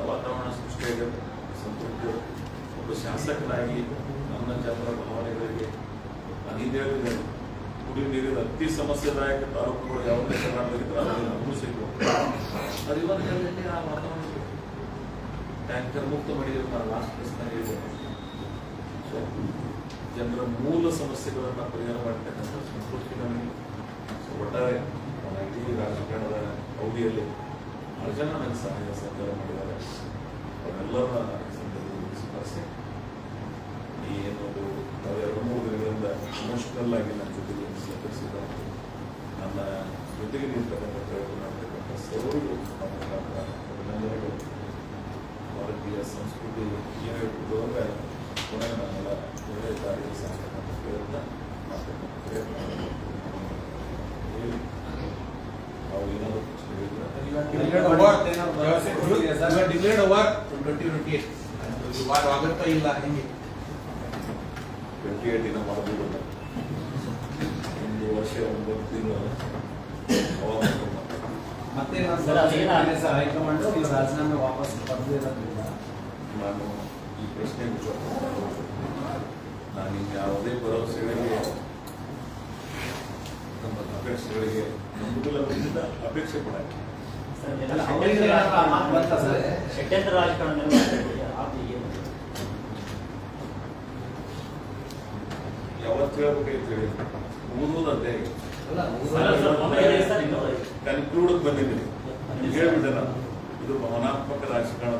ವಾತಾವರಣ ಸೃಷ್ಟಿಯಾಗಿದೆ ಸಂತೃಪ್ತಿ ಒಬ್ಬ ಶಾಸಕನಾಗಿ ನನ್ನ ಜನರ ಭಾವನೆಗಳಿಗೆ ನಾನು ಹಿಂದೆ ಹೇಳಿದ್ದೇನೆ ಕುಡಿಯುವ ನೀರಿನ ಅತಿ ಸಮಸ್ಯೆದಾಯಕ ತಾಲೂಕುಗಳು ಯಾವುದೇ ಕರ್ನಾಟಕದಲ್ಲಿ ಅದನ್ನು ಅನುಭವಿಸಿದ್ರು ಅದು ಇವತ್ತಿನಲ್ಲಿ ಆ ವಾತಾವರಣ ಟ್ಯಾಂಕರ್ ಮುಕ್ತ ಮಾಡಿದ್ರು ನಾನು ಲಾಸ್ಟ್ ಪ್ಲೇಸ್ನಾಗ ಹೇಳಿದ್ದೇನೆ ಸೊ ಜನರ ಮೂಲ ಸಮಸ್ಯೆಗಳನ್ನು ಪರಿಹಾರ ಮಾಡ್ತಕ್ಕಂಥ ಸಂಸ್ಕೃತಿ ನನಗೆ ಒಟ್ಟಾರೆ ಇಡೀ ರಾಜಕಾರಣದ ಅವಧಿಯಲ್ಲಿ 6 ಜನ ನನಗೆ ಸಹಾಯ ಸಹಕಾರ ಮಾಡಿದ್ದಾರೆ ಅವರೆಲ್ಲರನ್ನ ಸಂದರ್ಭದಲ್ಲಿ ಸ್ಮರಿಸಿ ಈ ಏನೊಂದು ನಾವು 2-3 ದಿನಗಳಿಂದ ಇಮೋಷನಲ್ ಆಗಿ ನನ್ನ ಜೊತೆಗೆ ಸಹಕರಿಸಿದ ನನ್ನ ಜೊತೆಗೆ ನಿಲ್ತಕ್ಕಂಥ ಪ್ರಯತ್ನ ಮಾಡ್ತಕ್ಕಂಥ ಸರ್ವರಿಗೂ ಅಭಿನಂದನೆಗಳು ಭಾರತೀಯ ಸಂಸ್ಕೃತಿ ಏನು ಹೇಳ್ಬಿಟ್ಟು ಅಂದರೆ ಕೊನೆಗೆ ನಾನೆಲ್ಲ ಒಳ್ಳೆಯ ದಾರಿಗೆ ಸಾಕ್ತಕ್ಕಂಥ ಪ್ರಯತ್ನ ಮಾಡ್ತಕ್ಕಂಥ ಪ್ರಯತ್ನ ಹೇಳಿ ನಾವು ಏನಾದರೂ ಆಗುತ್ತಾ ಇಲ್ಲ ಹೆಂಗೆ 28 ಮಾಡಬಹುದು 1 ವರ್ಷ 9 ತಿಂಗಳು ಮತ್ತೆ ಹೈಕಮಾಂಡ್ ರಾಜೀನಾಮೆ ವಾಪಸ್ ಬರಲಿರೋದ್ರಿಂದ ನಾನು ಈ ಪ್ರಶ್ನೆ ನಾನು ಯಾವುದೇ ಭರವಸೆಗಳಿಗೆ ನಮ್ಮ ಅಪೇಕ್ಷೆಗಳಿಗೆ ನಂಬಿಕೆಯಿಂದ ಅಪೇಕ್ಷೆ ಪಡಕ್ಕೆ ಷಡ್ಯಂತ್ರ ರಾಜಕಾರಣ ಯಾವತ್ತು ಹೇಳ್ಬೇಕಂತ ಹೇಳಿ ಓದುವುದಂತೆ ಕನ್ಕ್ಲೂಡ್ ಬಂದಿದ್ದೀನಿ ಹೇಳ್ಬಿಟ್ಟೆ ನಾನು ಇದು ಭಾವನಾತ್ಮಕ ರಾಜಕಾರಣ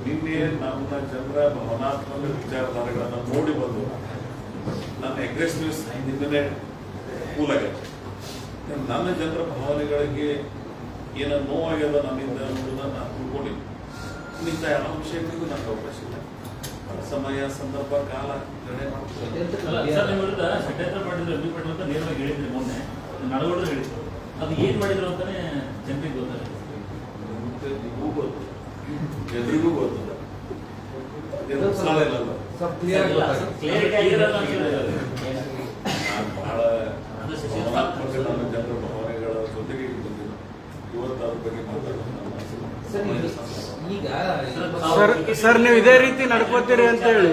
ನಿನ್ನೆ ನಮ್ಮ ಜನರ ಭಾವನಾತ್ಮಕ ವಿಚಾರಧಾರೆಗಳನ್ನು ನೋಡಿ ಬಂದು ನನ್ನ ಅಗ್ರೆಸಿವ್ನೆಸ್ ನಿನ್ನೆ ಕೂಲ್ ಆಗ್ಯದ ನನ್ನ ಜನರ ಭಾವನೆಗಳಿಗೆ ಏನೋ ನೋವಾಗ್ಯದ ನನ್ನಿಂದ ಅನ್ನೋದನ್ನ ನಾನು ತಿಳ್ಕೊಂಡಿದ್ದೆ ಇಂಥ ಯಾವ ವಿಷಯಗಳಿಗೂ ನನಗೆ ಅವಕಾಶ ಇಲ್ಲ ಸಮಯ ಸಂದರ್ಭ ಕಾಲ ನಿರ್ಣಯ ಮಾಡ್ತಾರೆ ಷಡ್ಯಂತ್ರ ಮಾಡಿದ್ರು ಅಡ್ಡಿ ಮಾಡಿದ್ರು ಅಂತ ನೇರವಾಗಿ ಹೇಳಿದ್ರಿ ಮೊನ್ನೆ ನಡವಳಿಕೆ ಹೇಳಿದ್ರು ಅದು ಏನ್ ಮಾಡಿದ್ರು ಅಂತಾನೆ ಜನರಿಗೆ ಗೊತ್ತಾಗುತ್ತೆ ನಿಮಗೂ ಗೊತ್ತು ಎದುರಿಗೂ ಗೊತ್ತದ ನಾನು ಬಹಳ ಭಾವನಾತ್ಮಕ ನನ್ನ ಜನರ ಭಾವನೆಗಳ ಜೊತೆಗೆ ಬಂದಿದ್ದೆ ಇವತ್ತು ಅದ್ರ ಬಗ್ಗೆ ಮಾತಾಡೋದು ಸರ್ ನೀವು ಇದೇ ರೀತಿ ನಡ್ಕೋತೀರಿ ಅಂತ ಹೇಳಿ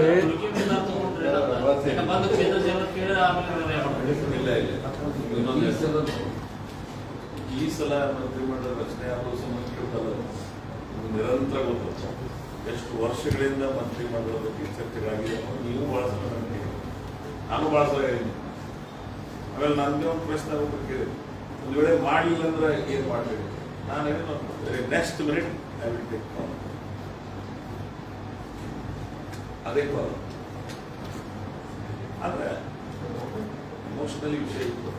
ಇಲ್ಲ ಇನ್ನೊಂದು ಈ ಸಲ ಮಂತ್ರಿಮಂಡಲ ರಚನೆ ಆಗೋ ಸಂಬಂಧ ಕೇಳ್ತಲ್ಲ ನಿರಂತರ ಗೊತ್ತು ಎಷ್ಟು ವರ್ಷಗಳಿಂದ ಮಂತ್ರಿಮಂಡಲದ ಬಗ್ಗೆ ಚರ್ಚೆಗಳಾಗಿದೆ ನೀವು ಬಹಳ ಸಲ ನನಗೆ ನಾನು ಬಹಳ ಸಲ ಹೇಳಿದ್ದೀನಿ ಆಮೇಲೆ ನನಗೆ ಒಂದು ಪ್ರಶ್ನೆ ಕೇಳಿದೆ ಒಂದು ವೇಳೆ ಮಾಡಲಿಲ್ಲ ಅಂದ್ರೆ ಏನು ಮಾಡಬೇಕು ನಾನು ಹೇಳಿದ next minute I will take ಅದೇ ಕಾಲ್ ಆದ್ರೆ ಇಮೋಷನಲಿ ವಿಷಯ ಇತ್ತು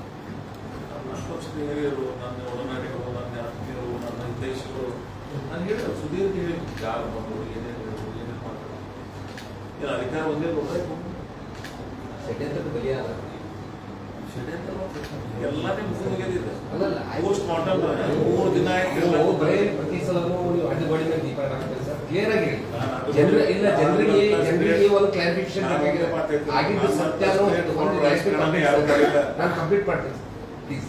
ನನ್ನ ಪಕ್ಷದ ಹಿರಿಯರು ನನ್ನ ಒಡನಾಡಿಗಳು ನನ್ನ ಆತ್ಮೀಯರು ನನ್ನ ಹಿತೈಷಿಗಳು ನಾನು ಹೇಳಿದ್ರು ಸುದೀರ್ಘ ಹೇಳಿ ಯಾರು ಬಂದರು ಏನೇನು ಹೇಳೋದು ಏನೇನು ಮಾಡೋದು ಏನು ಅಧಿಕಾರ ಒಂದೇ ಗೊತ್ತಾಯ್ತು ಷಡ್ಯಂತ್ರದ ಬಲಿಯಾದ ಎಲ್ಲಾನೇ ಮುಗಿದಿದೆ ಪೋಸ್ಟ್ ಮಾರ್ಟಮ್ 3 ದಿನ ಪ್ರತಿ ಸಲನೂ ನೀವು ಅಡ್ಡಗೋಡಿ ಮೇಲೆ ದೀಪ ಹಾಕ್ತೀರಿ ಸರ್ ಕ್ಲಿಯರ್ ಆಗಿ ಜನರಿಗೆ ಒಂದು ಕ್ಲಾರಿಫಿಕೇಶನ್ ಆಗಿದ್ದು ಸತ್ಯ ನಾನು ಕಂಪ್ಲೀಟ್ ಮಾಡ್ತೀನಿ ಪ್ಲೀಸ್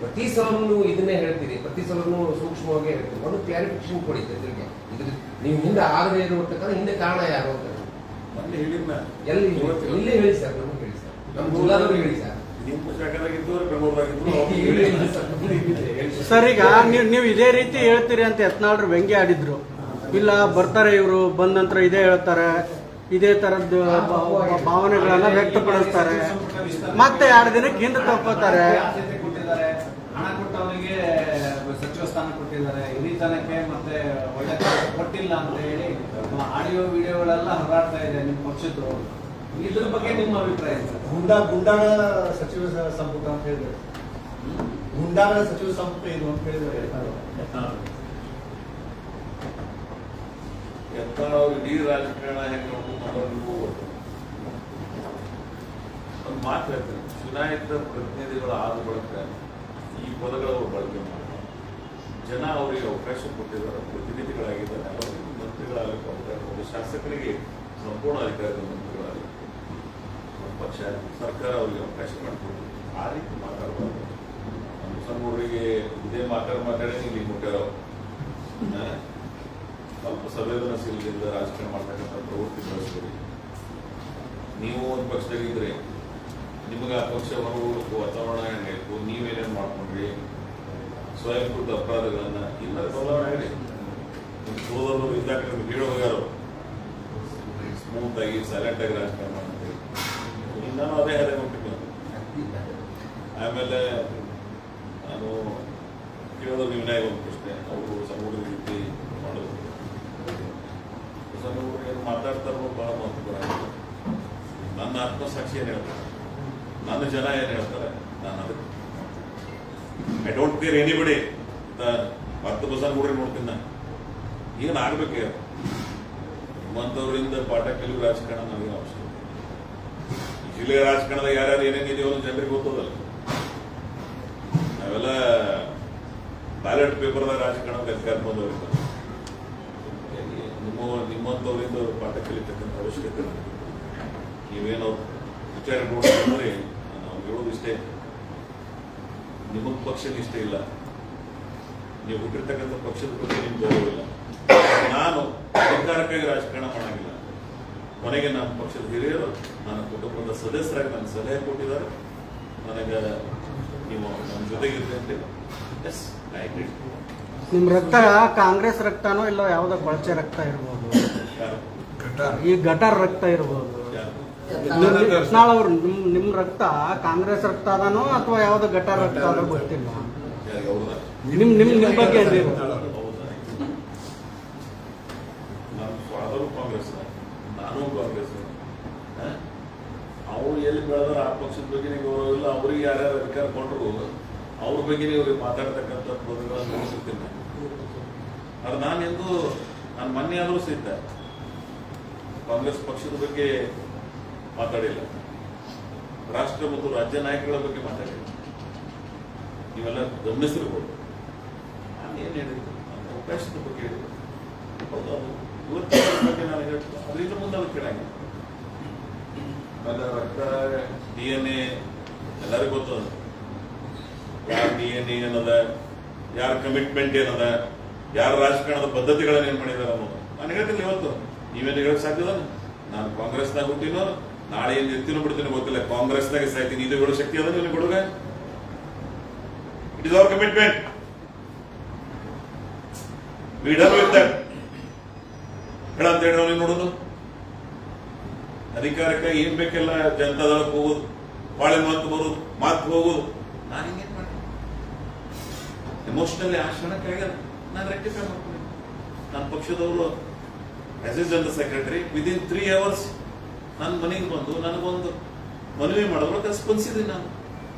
ಪ್ರತಿ ಸಲನೂ ನೀವು ಇದನ್ನೇ ಹೇಳ್ತೀರಿ ಪ್ರತಿ ಸಲನೂ ಸೂಕ್ಷ್ಮವಾಗಿ ಹೇಳ್ತೀರಿ ಒಂದು ಕ್ಲಾರಿಫಿಕೇಶನ್ ಕೊಡಿ ಜನರಿಗೆ ಇದ್ರ ನೀವು ಹಿಂದೆ ಆಗದೇ ಇರುವಂತ ಹಿಂದೆ ಕಾರಣ ಯಾರು ಅಂತ ಎಲ್ಲಿ ಇಲ್ಲೇ ಹೇಳಿ ಸರ್ ನಮ್ಗೆ ಹೇಳಿ ಸರ್ ನಮ್ಮ ಜಿಲ್ಲಾದವ್ರಿಗೆ ಹೇಳಿ ಸರ್ ಸರ್ ಈಗ ನೀವು ಇದೇ ರೀತಿ ಹೇಳ್ತೀರಿ ಅಂತ ಯತ್ನಾಳ್ರು ವ್ಯಂಗ್ಯ ಆಡಿದ್ರು ಇಲ್ಲ ಬರ್ತಾರೆ ಇವರು ಬಂದ ನಂತರ ಇದೇ ಹೇಳ್ತಾರೆ ಇದೇ ತರದ್ದು ಭಾವನೆಗಳನ್ನ ವ್ಯಕ್ತಪಡಿಸ್ತಾರೆ ಮತ್ತೆ 2 ದಿನಕ್ಕೆ ಹಿಂದೆ ತಕ್ಕೋತಾರೆ ಹಣ ಕೊಟ್ಟವರಿಗೆ ಸಚಿವ ಸ್ಥಾನ ಕೊಟ್ಟಿದ್ದಾರೆ ಹಿರಿತನಕ್ಕೆ ಮತ್ತೆ ಒಳ್ಳೆ ಕೊಟ್ಟಿಲ್ಲ ಅಂತ ಹೇಳಿ ಆಡಿಯೋ ವಿಡಿಯೋಗಳೆಲ್ಲ ಹೊರಾಡ್ತಾ ಇದೆ ನಿಮ್ಮ ಪಕ್ಷದ್ದು ಇದ್ರ ಬಗ್ಗೆ ನಿಮ್ಮ ಅಭಿಪ್ರಾಯ ಗುಂಡಾಳ ಸಚಿವ ಸಂಪುಟ ಅಂತ ಹೇಳಿದ್ರು ಗುಂಡಾಗಳ ಸಚಿವ ಸಂಪುಟ ಇದು ಅಂತ ಹೇಳಿದ್ರೆ ಯತ್ನಾಳ್ ಇಡೀ ರಾಜಕಾರಣ ಹೆಂಗೆ ನೋಡ್ಕೊಂಡು ಒಂದು ಮಾತು ಹೇಳ್ತಾರೆ, ಚುನಾಯಿತ ಪ್ರತಿನಿಧಿಗಳ ಆದ ಬಳಿಕ ಈ ಪದಗಳ ಬಳಕೆ ಮಾಡ್ತಾರೆ. ಜನ ಅವರಿಗೆ ಅವಕಾಶ ಕೊಟ್ಟಿದ್ದಾರೆ, ಪ್ರತಿನಿಧಿಗಳಾಗಿದ್ದಾರೆ, ಅವರಿಗೆ ಮಂತ್ರಿಗಳಾಗಲಿಕ್ಕೆ ಅವಕಾಶ, ಶಾಸಕರಿಗೆ ಸಂಪೂರ್ಣ ಅಧಿಕಾರದ ಮಂತ್ರಿಗಳಾಗಲಿಕ್ಕೆ ಪಕ್ಷ ಸರ್ಕಾರ ಅವರಿಗೆ ಅವಕಾಶ ಮಾಡಿಕೊಟ್ಟು ಆ ರೀತಿ ಮಾತಾಡಬಾರ್ದು. ಮುಸಲ್ಮಾನರಿಗೆ ಇದೇ ಮಾತಾಡಿ ಇಲ್ಲಿ ಮುಟ್ಟಾರ ಸ್ವಲ್ಪ ಸಂವೇದನಶೀಲದಿಂದ ರಾಜಕಾರಣ ಮಾಡ್ತಕ್ಕಂಥ ಪ್ರವೃತ್ತಿ ಬೆಳೆಸ್ತೀರಿ. ನೀವು ಒಂದು ಪಕ್ಷದಾಗಿದ್ರೆ ನಿಮಗೆ ಆ ಪಕ್ಷ ಹೊರಗೋಗಬೇಕು, ವಾತಾವರಣ ಹೆಂಗಾಯ್ತು, ನೀವೇನೇನು ಮಾಡ್ಕೊಂಡ್ರಿ, ಸ್ವಯಂಕೃತ ಅಪರಾಧಗಳನ್ನ ಇಲ್ಲ ಬದಲಾವಣೆ ಆಗಲಿ. ನಿಮ್ಮ ಸೋದರರು ಇದ್ದಾಗ ನಿಮ್ಗೆ ಹೇಳೋ ಹೋಗ್ಯಾರೋ ಸ್ಮೂತ್ ಆಗಿ ಸೈಲೆಂಟ್ ಆಗಿ ರಾಜಕಾರಣ ಮಾಡ್ತೀವಿ. ನಾನು ಅದೇ ಅದೇ ಹೋಗ್ತೀನಿ. ಆಮೇಲೆ ನಾನು ಕೇಳೋದು ವಿನಯ್ ಒಂದು ಪ್ರಶ್ನೆ, ಅವರು ಸಮೂಹದ ರೀತಿ ಮಾಡೋದು ಏನು ಮಾತಾಡ್ತಾರೋ ಬಹಳ ಮಹತ್ವಪೂರ್ಣ. ನನ್ನ ಆತ್ಮಸಾಕ್ಷಿ ಏನು ಹೇಳ್ತಾರೆ, ನನ್ನ ಜನ ಏನು ಹೇಳ್ತಾರೆ, ನಾನು ಅದಕ್ಕೆ ಐ ಡೋಂಟ್ ಕೇರ್ ಎನಿಬಡಿ. 10% ಕೂಡ ನೋಡ್ತೀನಿ ನಾನು. ಏನು ಆಗ್ಬೇಕೆ ನಿಮ್ಮಂಥವ್ರಿಂದ ಪಾಠ ಕಲಿಯುವ ರಾಜಕಾರಣ ನನಗೆ ಅವಶ್ಯಕ. ಜಿಲ್ಲೆಯ ರಾಜಕಾರಣದಾಗ ಯಾರ್ಯಾರು ಏನೇನಿದೆಯೋ ಅನ್ನೋ ಜನರಿಗೆ ಗೊತ್ತದಲ್ಲ. ನಾವೆಲ್ಲ ಬ್ಯಾಲೆಟ್ ಪೇಪರ್ದಾಗ ರಾಜಕಾರಣ ಅಧಿಕಾರ ಬಂದವರಿಂದ ನಿಮ್ಮಂಥವರಿಂದ ಪಾಠ ಕಲಿತಕ್ಕಂಥ ಅವಶ್ಯಕತೆ ಇಲ್ಲ. ನೀವೇನೋ ವಿಚಾರ ನೋಡಿದ್ರೆ ನಾವು ಹೇಳೋದು ಇಷ್ಟೇ, ನಿಮಗೆ ಪಕ್ಷ ಇಷ್ಟ ಇಲ್ಲ, ನೀವು ಹುಟ್ಟಿರ್ತಕ್ಕಂಥ ಪಕ್ಷದ ಬಗ್ಗೆ ನಿಮ್ಗೆ ಗೌರವಿಲ್ಲ. ನಾನು ಅಧಿಕಾರಕ್ಕಾಗಿ ರಾಜಕಾರಣ ಮಾಡಂಗಿಲ್ಲ. ಕೊನೆಗೆ ನಮ್ಮ ಪಕ್ಷದ ಹಿರಿಯರು ನನ್ನ ಕುಟುಂಬದ ಸದಸ್ಯರಾಗಿ ನನಗೆ ಸಲಹೆ ಕೊಟ್ಟಿದ್ದಾರೆ. ನನಗೆ ನೀವು ನನ್ನ ಜೊತೆಗಿರ್ತಂತೆ ಎಸ್ ಐ ಅಗ್ರಿ. ನಿಮ್ಮ ರಕ್ತ ಕಾಂಗ್ರೆಸ್ ರಕ್ತನೋ ಇಲ್ಲ ಯಾವುದೋ ಕೊಳಚೆ ರಕ್ತ ಇರ್ಬೋದು, ಈ ಗಟಾರ್ ರಕ್ತ ಇರ್ಬೋದು. ಯತ್ನಾಳ್ ಅವ್ರು ನಿಮ್ಮ ರಕ್ತ ಕಾಂಗ್ರೆಸ್ ರಕ್ತ ಅದನೋ ಅಥವಾ ಯಾವ್ದೋ ಗಟಾರ್ ರಕ್ತ ಅದೋ ಗೊತ್ತಿಲ್ಲ. ನಿಮ್ ಬಗ್ಗೆ ನಮ್ಮ ಫಾದರು ಕಾಂಗ್ರೆಸ್, ನಾನು ಕಾಂಗ್ರೆಸ್. ಅವ್ರು ಎಲ್ಲಿ ಬೆಳೆದ್ರೆ ಆ ಪಕ್ಷದ ಬಗ್ಗೆ ಗೌರವ ಇಲ್ಲ. ಅವ್ರಿಗೆ ಯಾರ್ಯಾರು ಅಧಿಕಾರ ಕೊಟ್ಟರು ಅವ್ರ ಬಗ್ಗೆ ಇವ್ರಿಗೆ ಮಾತಾಡ್ತಕ್ಕಂಥ ಪದಗಳನ್ನು ನೋಡ್ತಿರ್ತೀನಿ. ಅದು ನಾನೆಂದು ನಾನು ಮೊನ್ನೆ ಆದರೂ ಸಹಿತ ಕಾಂಗ್ರೆಸ್ ಪಕ್ಷದ ಬಗ್ಗೆ ಮಾತಾಡಿಲ್ಲ, ರಾಷ್ಟ್ರ ಮತ್ತು ರಾಜ್ಯ ನಾಯಕಗಳ ಬಗ್ಗೆ ಮಾತಾಡಿಲ್ಲ. ನೀವೆಲ್ಲ ಗಮನಿಸಿರ್ಬೋದು. ನಾನು ಏನು ಹೇಳಿದ್ದು, ನನ್ನ ಅವಕಾಶದ ಬಗ್ಗೆ ಹೇಳಿದ್ದು. ಹೌದು, ಅದು ಇವತ್ತಿನ ಬಗ್ಗೆ ನಾನು ಹೇಳ್ತೀನಿ, ಅದರಿಂದ ಮುಂದೆ ಅದು ಕೇಳಂಗಿಲ್ಲ. ಆಮೇಲೆ ರಕ್ತ DNA ಎಲ್ಲರಿಗೂ ಗೊತ್ತದ, ಯಾರ DNA ಏನದ, ಯಾರ ಕಮಿಟ್ಮೆಂಟ್ ಏನದ, ಯಾರ ರಾಜಕಾರಣದ ಪದ್ಧತಿಗಳನ್ನ ಏನ್ ಮಾಡಿದಾರ ಅನ್ನೋದು ನಾನು ಹೇಳ್ತೀನಿ. ಇವತ್ತು ನೀವೇನು ಹೇಳಕ್ ಸಾಧ್ಯದ? ನಾನು ಕಾಂಗ್ರೆಸ್ನಾಗ ಹುಟ್ಟಿನೋ, ನಾಳೆ ಏನ್ ಇರ್ತೀನೋ ಬಿಡ್ತೀನೋ ಗೊತ್ತಿಲ್ಲ, ಕಾಂಗ್ರೆಸ್ನಾಗ ಸಾಯ್ತೀನಿ. ಇದು ಹೇಳೋ ಶಕ್ತಿ ಅದ ನಿಮಗೆ ಕೊಡುಗ? It is our commitment. We done with that. ಹೇಳಂತ ಹೇಳಿ ನಾವು ನೋಡೋದು ಅಧಿಕಾರಕ್ಕೆ ಏನ್ ಬೇಕೆಲ್ಲ ಜನತಾದಳಕ್ಕೆ ಹೋಗೋದು, ಬಾಳೆ ಮಾತು ಹೋಗೋದು. ನಾನು ಹಿಂಗೇನ್ ಮಾಡಿ ಎಮೋಷನಲಿ ಆ ಕ್ಷಣಕ್ಕೆ ಆಗ್ಯದ, ನಾನು ರೆಕ್ಟಿಫೈ ಮಾಡ್ತೀನಿ. ನನ್ನ ಪಕ್ಷದವರು as A general secretary within 3 hours ನನ್ನ ಮನೆಗೆ ಬಂದು ನನಗೊಂದು ಮನವಿ ಮಾಡಿದ್ರು, ಅದಕ್ಕೆ ಸ್ಪಂದಿಸಿದ್ದೀನಿ. ನಾನು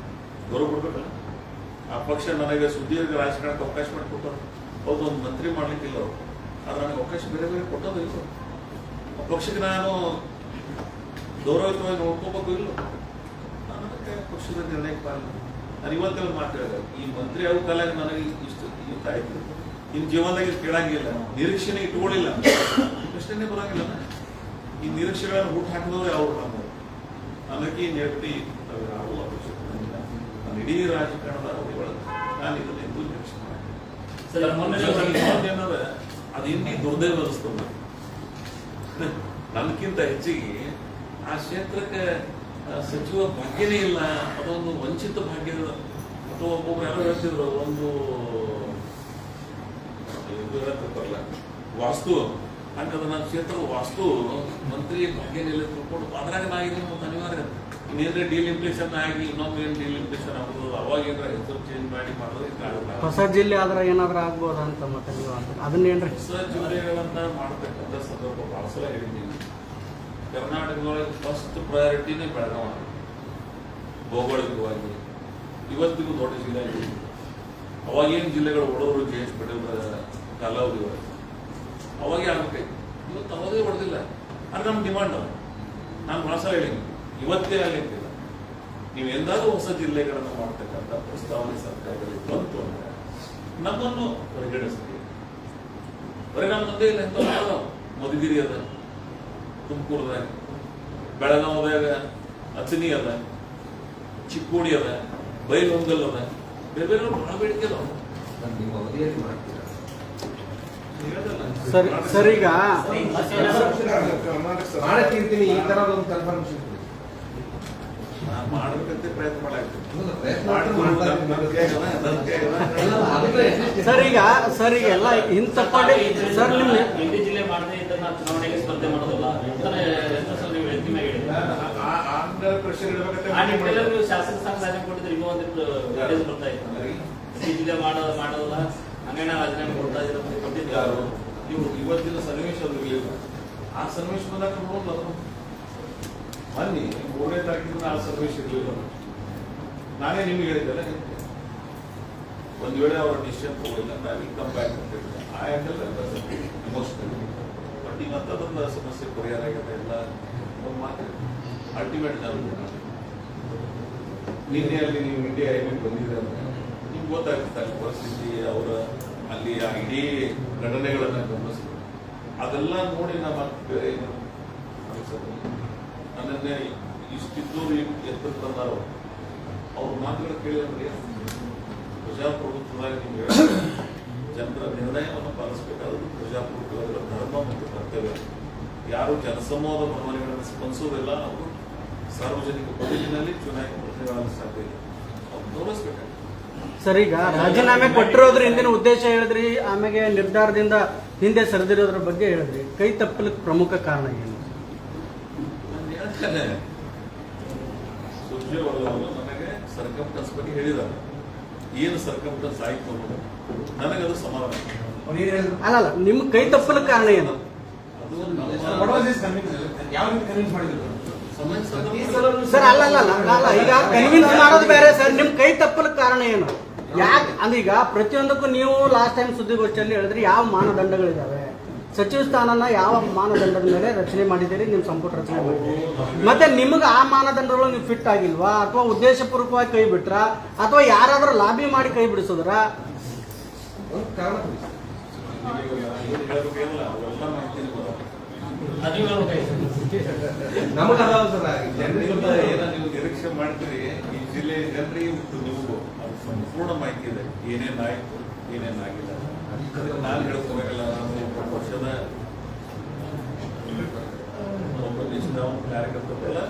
ಗೌರವ ಕೊಡ್ಬೇಕಲ್ಲ. ಆ ಪಕ್ಷ ನನಗೆ ಸುದೀರ್ಘ ರಾಜಕಾರಣಕ್ಕೆ ಅವಕಾಶ ಮಾಡಿಕೊಟ್ಟರು. ಹೌದು, ಒಂದು ಮಂತ್ರಿ ಮಾಡ್ಲಿಕ್ಕಿಲ್ಲ ಅವರು, ಆದ್ರೆ ನನಗೆ ಅವಕಾಶ ಬೇರೆ ಬೇರೆ ಕೊಟ್ಟೋದು ಇಲ್ಲ. ಆ ಪಕ್ಷಕ್ಕೆ ನಾನು ಗೌರವಯುತವಾಗಿ ನೋಡ್ಕೋಬೇಕು ಇಲ್ಲ. ನಾನು ಅದಕ್ಕೆ ಪಕ್ಷದ ನಿರ್ಣಯಕ್ಕೆ ಪಾಲಿಲ್ಲ. ನಾನು ಇವತ್ತೇ ಒಂದು ಮಾತಾಡಿದೆ, ಈ ಮಂತ್ರಿ ಆಗೋ ಕಾಲ ನನಗೆ ಇಷ್ಟು ಆಯ್ತು, ಇನ್ನು ಜೀವನದಾಗ ಇಷ್ಟು ಕೇಳಂಗಿಲ್ಲ, ನಿರೀಕ್ಷೆನೆ ಇಟ್ಕೊಳ್ಳಿಲ್ಲ, ಪ್ರಶ್ನೆ ಬರಂಗಿಲ್ಲ. ಈ ನಿರೀಕ್ಷೆಗಳನ್ನು ಹುಟ್ಟು ಹಾಕಿದವ್ರೆ ಅವರು ನಮ್ಮವರು. ನನಗೆ ನೆಟ್ಟಿ ಆಗುವ ಅವಶ್ಯಕತೆ. ನಾನು ಇಡೀ ರಾಜಕಾರಣದ ಅವಧಿಗಳು ನಾನು ಇದನ್ನು ಎಂದೂ ನಿರೀಕ್ಷೆ ಮಾಡಿದೆ. ಅದು ಇನ್ನೀ ದುರ್ದೈವ ಅನಿಸ್ತದೆ. ನನ್ಕಿಂತ ಹೆಚ್ಚಿಗೆ ಆ ಕ್ಷೇತ್ರಕ್ಕೆ ಸಚಿವ ಭಾಗ್ಯನೇ ಇಲ್ಲ. ಅದೊಂದು ವಂಚಿತ ಭಾಗ್ಯದ, ಅಥವಾ ಒಬ್ಬೊಬ್ರು ಯಾರೋ ಹೇಳ್ತಿದ್ರು, ಒಂದು ಹೇಳತ್ತಿರ್ತಾರಲ್ಲ ವಾಸ್ತು, ಹಂಗದ ನನ್ನ ಕ್ಷೇತ್ರದ ವಾಸ್ತು ಮಂತ್ರಿ ಭಾಗ್ಯನೇ ಇಲ್ಲ ತಿಳ್ಕೊಂಡು ಅದ್ರಾಗ ನಾಯಿಗೆ ಮತ್ತು ಅನಿವಾರ್ಯ. ಇನ್ನೇನ್ರೆ ಡಿಲಿಮಿಟೇಷನ್ ಆಗಿ ಇನ್ನೊಂದೇನು ಡಿಲಿಮಿಟೇಷನ್ ಆಗೋದು, ಅವಾಗ ಏನಾರ ಹೆಸರು ಚೇಂಜ್ ಮಾಡಿ ಮಾಡೋದು. ಹೊಸ ಜಿಲ್ಲೆ ಆದ್ರೆ ಏನಾದ್ರೂ ಆಗ್ಬೋದ ಅಂತ ಮತ್ತೆ ನೀವು ಅದನ್ನೇನ್ರಿ ಹೊಸ ಜಿಲ್ಲೆಗಳನ್ನ ಮಾಡ್ತಕ್ಕಂಥ ಸಂದರ್ಭ ಬಹಳ ಸಲ ಹೇಳಿದ್ದೀನಿ. ಕರ್ನಾಟಕದೊಳಗೆ ಫಸ್ಟ್ ಪ್ರಯಾರಿಟಿನೇ ಬೆಳಗಾವಿ ಭೌಗೋಳಿಕವಾಗಿ. ಇವತ್ತಿಗೂ ದೊಡ್ಡ ಜಿಲ್ಲೆ ಆಗಿದೆ. ಅವಾಗೇನು ಜಿಲ್ಲೆಗಳು ಒಡೆದ್ರು ಜೆ ಎಚ್ ಪಟೇಲ್ ಕಾಲಾವಧಿ ಅವಾಗೇ ಆಗ್ಬೇಕಾಯ್ತು. ಇವತ್ತು ಅವಾಗೇ ಹೊಡೆದಿಲ್ಲ. ಅದು ನಮ್ಮ ಡಿಮಾಂಡ್. ನಾನು ಭಾಷೆ ಹೇಳಿ ಇವತ್ತೇ ಆಗಲಿಕ್ಕಿಲ್ಲ. ನೀವು ಎಂದಾದ್ರೂ ಹೊಸ ಜಿಲ್ಲೆಗಳನ್ನು ಮಾಡ್ತಕ್ಕಂಥ ಪ್ರಸ್ತಾವನೆ ಸರ್ಕಾರದಲ್ಲಿ ಬಂತು ಅಂದ್ರೆ ನಮ್ಮನ್ನು ಪರಿಗಣಿಸ್ತೀವಿ. ಬರೀ ನಮ್ಮ ಮುಂದೆ ಇಲ್ಲ ಎಂತ ಮಧುಗಿರಿ ಅದ, ತುಮಕೂರದಾಗ, ಬೆಳಗಾವದಾಗ ಅತನಿ ಅದ, ಚಿಕ್ಕೋಡಿ ಅದ, ಬೈಲಹೊಂಗಲ್ ಅದ, ಬೇರೆ ಬೇರೆ ಬಹಳ ಬೇಡಿಕೆ ಅದಾವ. ನಿಮ್ಮ ಅವಧಿಯಲ್ಲಿ ಮಾಡ್ತೀರಾ? ಸರ್ ಈಗ ಮಾಡ್ತಿರ್ತೀನಿ, ಈ ತರ ಒಂದು ಕನ್ಫರ್ಮೇಶನ್ ನಾನು ಮಾಡಬೇಕಂತ ಪ್ರಯತ್ನ ಮಾಡಾಕ್ತೀನಿ. ಸರ್ ಈಗ ಎಲ್ಲ ಇಂತಪಡಿ ಸರ್ ನಿಮ್ಮ ಇಂಡಿ ಜಿಲ್ಲೆ ಮಾಡದೇ ಇದ್ದರೆ ನಾವು ಚುನಾವಣೆಗೆ ಸ್ಪರ್ಧೆ ಮಾಡೋದಿಲ್ಲ ನೀವು ಹೇಳ್ತೀನಿ ನೀವು ಶಾಸಕ ಸಂಘ ರಾಜೀನಾಮೆ ಕೊಟ್ಟಿದ್ರೆ ಇನ್ನೂ ಒಂದಿಟ್ಟು ವಿಟೇಜ್ ಬರ್ತಾ ಇತ್ತು. ಇಂಡಿ ಜಿಲ್ಲೆ ಮಾಡೋದಿಲ್ಲ ಹಂಗೆ ನಾವು ರಾಜೀನಾಮೆ ಕೊಡ್ತಾ ಇದ್ದೀರ ಕೊಟ್ಟಿದ್ದಾರೆ. ನೀವು ಇವತ್ತಿನ ಸನ್ನಿವೇಶ ಇರಲಿಲ್ಲ. ಆ ಸನ್ನಿವೇಶ ಬಂದಾಗ ನೋಡಲ್ಲ. ಬನ್ನಿ 3ನೇ ತಾರೀಕಿನ ಆ ಸನ್ನಿವೇಶ ಇರಲಿಲ್ಲ. ನಾನೇ ನಿಮ್ಗೆ ಹೇಳಿದ್ದೆಲ್ಲ ಒಂದು ವೇಳೆ ಅವರ ಡಿಸಿಷನ್ ತಗೊಳ್ಳಿಲ್ಲ, ನಾನು ಕಮ್ ಬ್ಯಾಕ್ ಅಂತ ಹೇಳಿದೆ. ಆ ಆ್ಯಂಗಲ್ ಎಮೋಷನಲ್. ಬಟ್ ಇವತ್ತು ಅದೊಂದು ಸಮಸ್ಯೆ ಪರಿಹಾರ ಆಗಿದೆ. ಎಲ್ಲ ಒಂದು ಮಾತು ಅಲ್ಟಿಮೇಟ್ ನಾನು ನಿನ್ನೆ ಅಲ್ಲಿ ನೀವು ಇಂಡಿಯಾ ಐವಿ ಬಂದಿದ್ರೆ ಅಂದ್ರೆ ನಿಮ್ಗೆ ಗೊತ್ತಾಗುತ್ತೆ ಅಲ್ಲಿ ಪರಿಸ್ಥಿತಿ, ಅವರ ಅಲ್ಲಿ ಆ ಇಡೀ ಘಟನೆಗಳನ್ನ ಗಮನಿಸ್ತಾರೆ. ಅದೆಲ್ಲ ನೋಡಿ ನಮ್ಮ ಬೇರೆ ಏನು ಅನಿಸೋದು. ನನ್ನನ್ನೇ ಇಷ್ಟಿದ್ದೂರು ಎತ್ತರ ತಂದಾರೋ ಅವ್ರ ಮಾತುಗಳು ಕೇಳಿದ್ರೆ ಪ್ರಜಾಪ್ರಭುತ್ವದಾಗ ನಿಮ್ಗೆ ಜನರ ನಿರ್ಣಯವನ್ನು ಪಾಲಿಸಬೇಕಾದ್ರು ಪ್ರಜಾಪ್ರಭುತ್ವದ ಧರ್ಮ ಮತ್ತು ಕರ್ತವ್ಯ. ಯಾರು ಜನಸಮೂಹದ ಭಾವನೆಗಳನ್ನು ಸ್ಪಂದಿಸೋದಿಲ್ಲ, ಅವರು ಸಾರ್ವಜನಿಕ ಬದುಕಿನಲ್ಲಿ ಚುನಾಯಿತ ಪ್ರತಿನಿಧಿಗಳಾಗಲು ಸಾಧ್ಯ ಇಲ್ಲ. ಅವ್ರು ಗೌರವಿಸಬೇಕಾಗುತ್ತೆ. ಸರ್ ಈಗ ರಾಜೀನಾಮೆ ಕೊಟ್ಟಿರೋದ್ರ ಹಿಂದಿನ ಉದ್ದೇಶ ಹೇಳಿದ್ರಿ, ಆಮೇಲೆ ನಿರ್ಧಾರದಿಂದ ಹಿಂದೆ ಸರಿದಿರೋದ್ರ ಬಗ್ಗೆ ಹೇಳಿದ್ರಿ. ಕೈ ತಪ್ಪಲಿಕ್ಕೆ ಪ್ರಮುಖ ಕಾರಣ ಏನು? ಸುರ್ಜೇವಾಲಾ ನನಗೆ ಸರ್ಕಮ್ಟನ್ಸ್ ಬಗ್ಗೆ ಹೇಳಿದ್ದಾರೆ. ಏನು ಸರ್ಕಮ್ಟನ್ಸ್ ಆಯ್ತು ಅನ್ನೋದು ನನಗದು ಸಮಾಧಾನ. ಅಲ್ಲ ನಿಮ್ ಕೈ ತಪ್ಪಲಿಕ್ಕೆ ಕಾರಣ ಏನು? ಅದು ಯಾವ ರೀತಿ ಕನ್ವಿನ್ಸ್ ಮಾಡಿದ್ರು? ಸರ್ ಅಲ್ಲ ಈಗ ಕನ್ವಿನ್ಸ್ ಮಾಡೋದು ಬೇರೆ ಸರ್. ನಿಮ್ ಕೈ ತಪ್ಪಲಿಕ್ಕೆ ಕಾರಣ ಏನು? ಯಾಕೆ ಅಂದ್ರೆ ಈಗ ಪ್ರತಿಯೊಂದಕ್ಕೂ ನೀವು ಲಾಸ್ಟ್ ಟೈಮ್ ಸುದ್ದಿಗೋಷ್ಠಿಯಲ್ಲಿ ಹೇಳಿದ್ರಿ ಯಾವ ಮಾನದಂಡಗಳಿದಾವೆ, ಸಚಿವ ಸ್ಥಾನನ ಯಾವ ಮಾನದಂಡದ ಮೇಲೆ ರಚನೆ ಮಾಡಿದ್ದೀರಿ, ನಿಮ್ಮ ಸಂಪುಟ ರಚನೆ ಮಾಡಿದ್ದೀರಿ. ಮತ್ತೆ ನಿಮ್ಗೆ ಆ ಮಾನದಂಡಗಳು ನೀವು ಫಿಟ್ ಆಗಿಲ್ವಾ, ಅಥವಾ ಉದ್ದೇಶಪೂರ್ವಕವಾಗಿ ಕೈ ಬಿಟ್ರ, ಅಥವಾ ಯಾರಾದ್ರೂ ಲಾಬಿ ಮಾಡಿ ಕೈ ಬಿಡಿಸೋದ್ರ? ಒಂದು ಕಾರಣ ನಮಗದಾವ ಸರ್. ಜನರಿಂದ ಏನ ನೀವು ನಿರೀಕ್ಷೆ ಮಾಡ್ತೀರಿ, ಈ ಜಿಲ್ಲೆ ಜನರಿಗೆ ನೀವು ಸಂಪೂರ್ಣ ಮಾಹಿತಿ ಇದೆ. ಏನೇನಾಯ್ತು, ಏನೇನಾಗಿಲ್ಲ. ನಾನು ಹೇಳ್ಕೋಬೇಕಲ್ಲ. ನಾನು 2 ವರ್ಷದ ಒಬ್ಬ ನಿಷ್ಠಾವಂತ ಕಾರ್ಯಕರ್ತರೆಲ್ಲ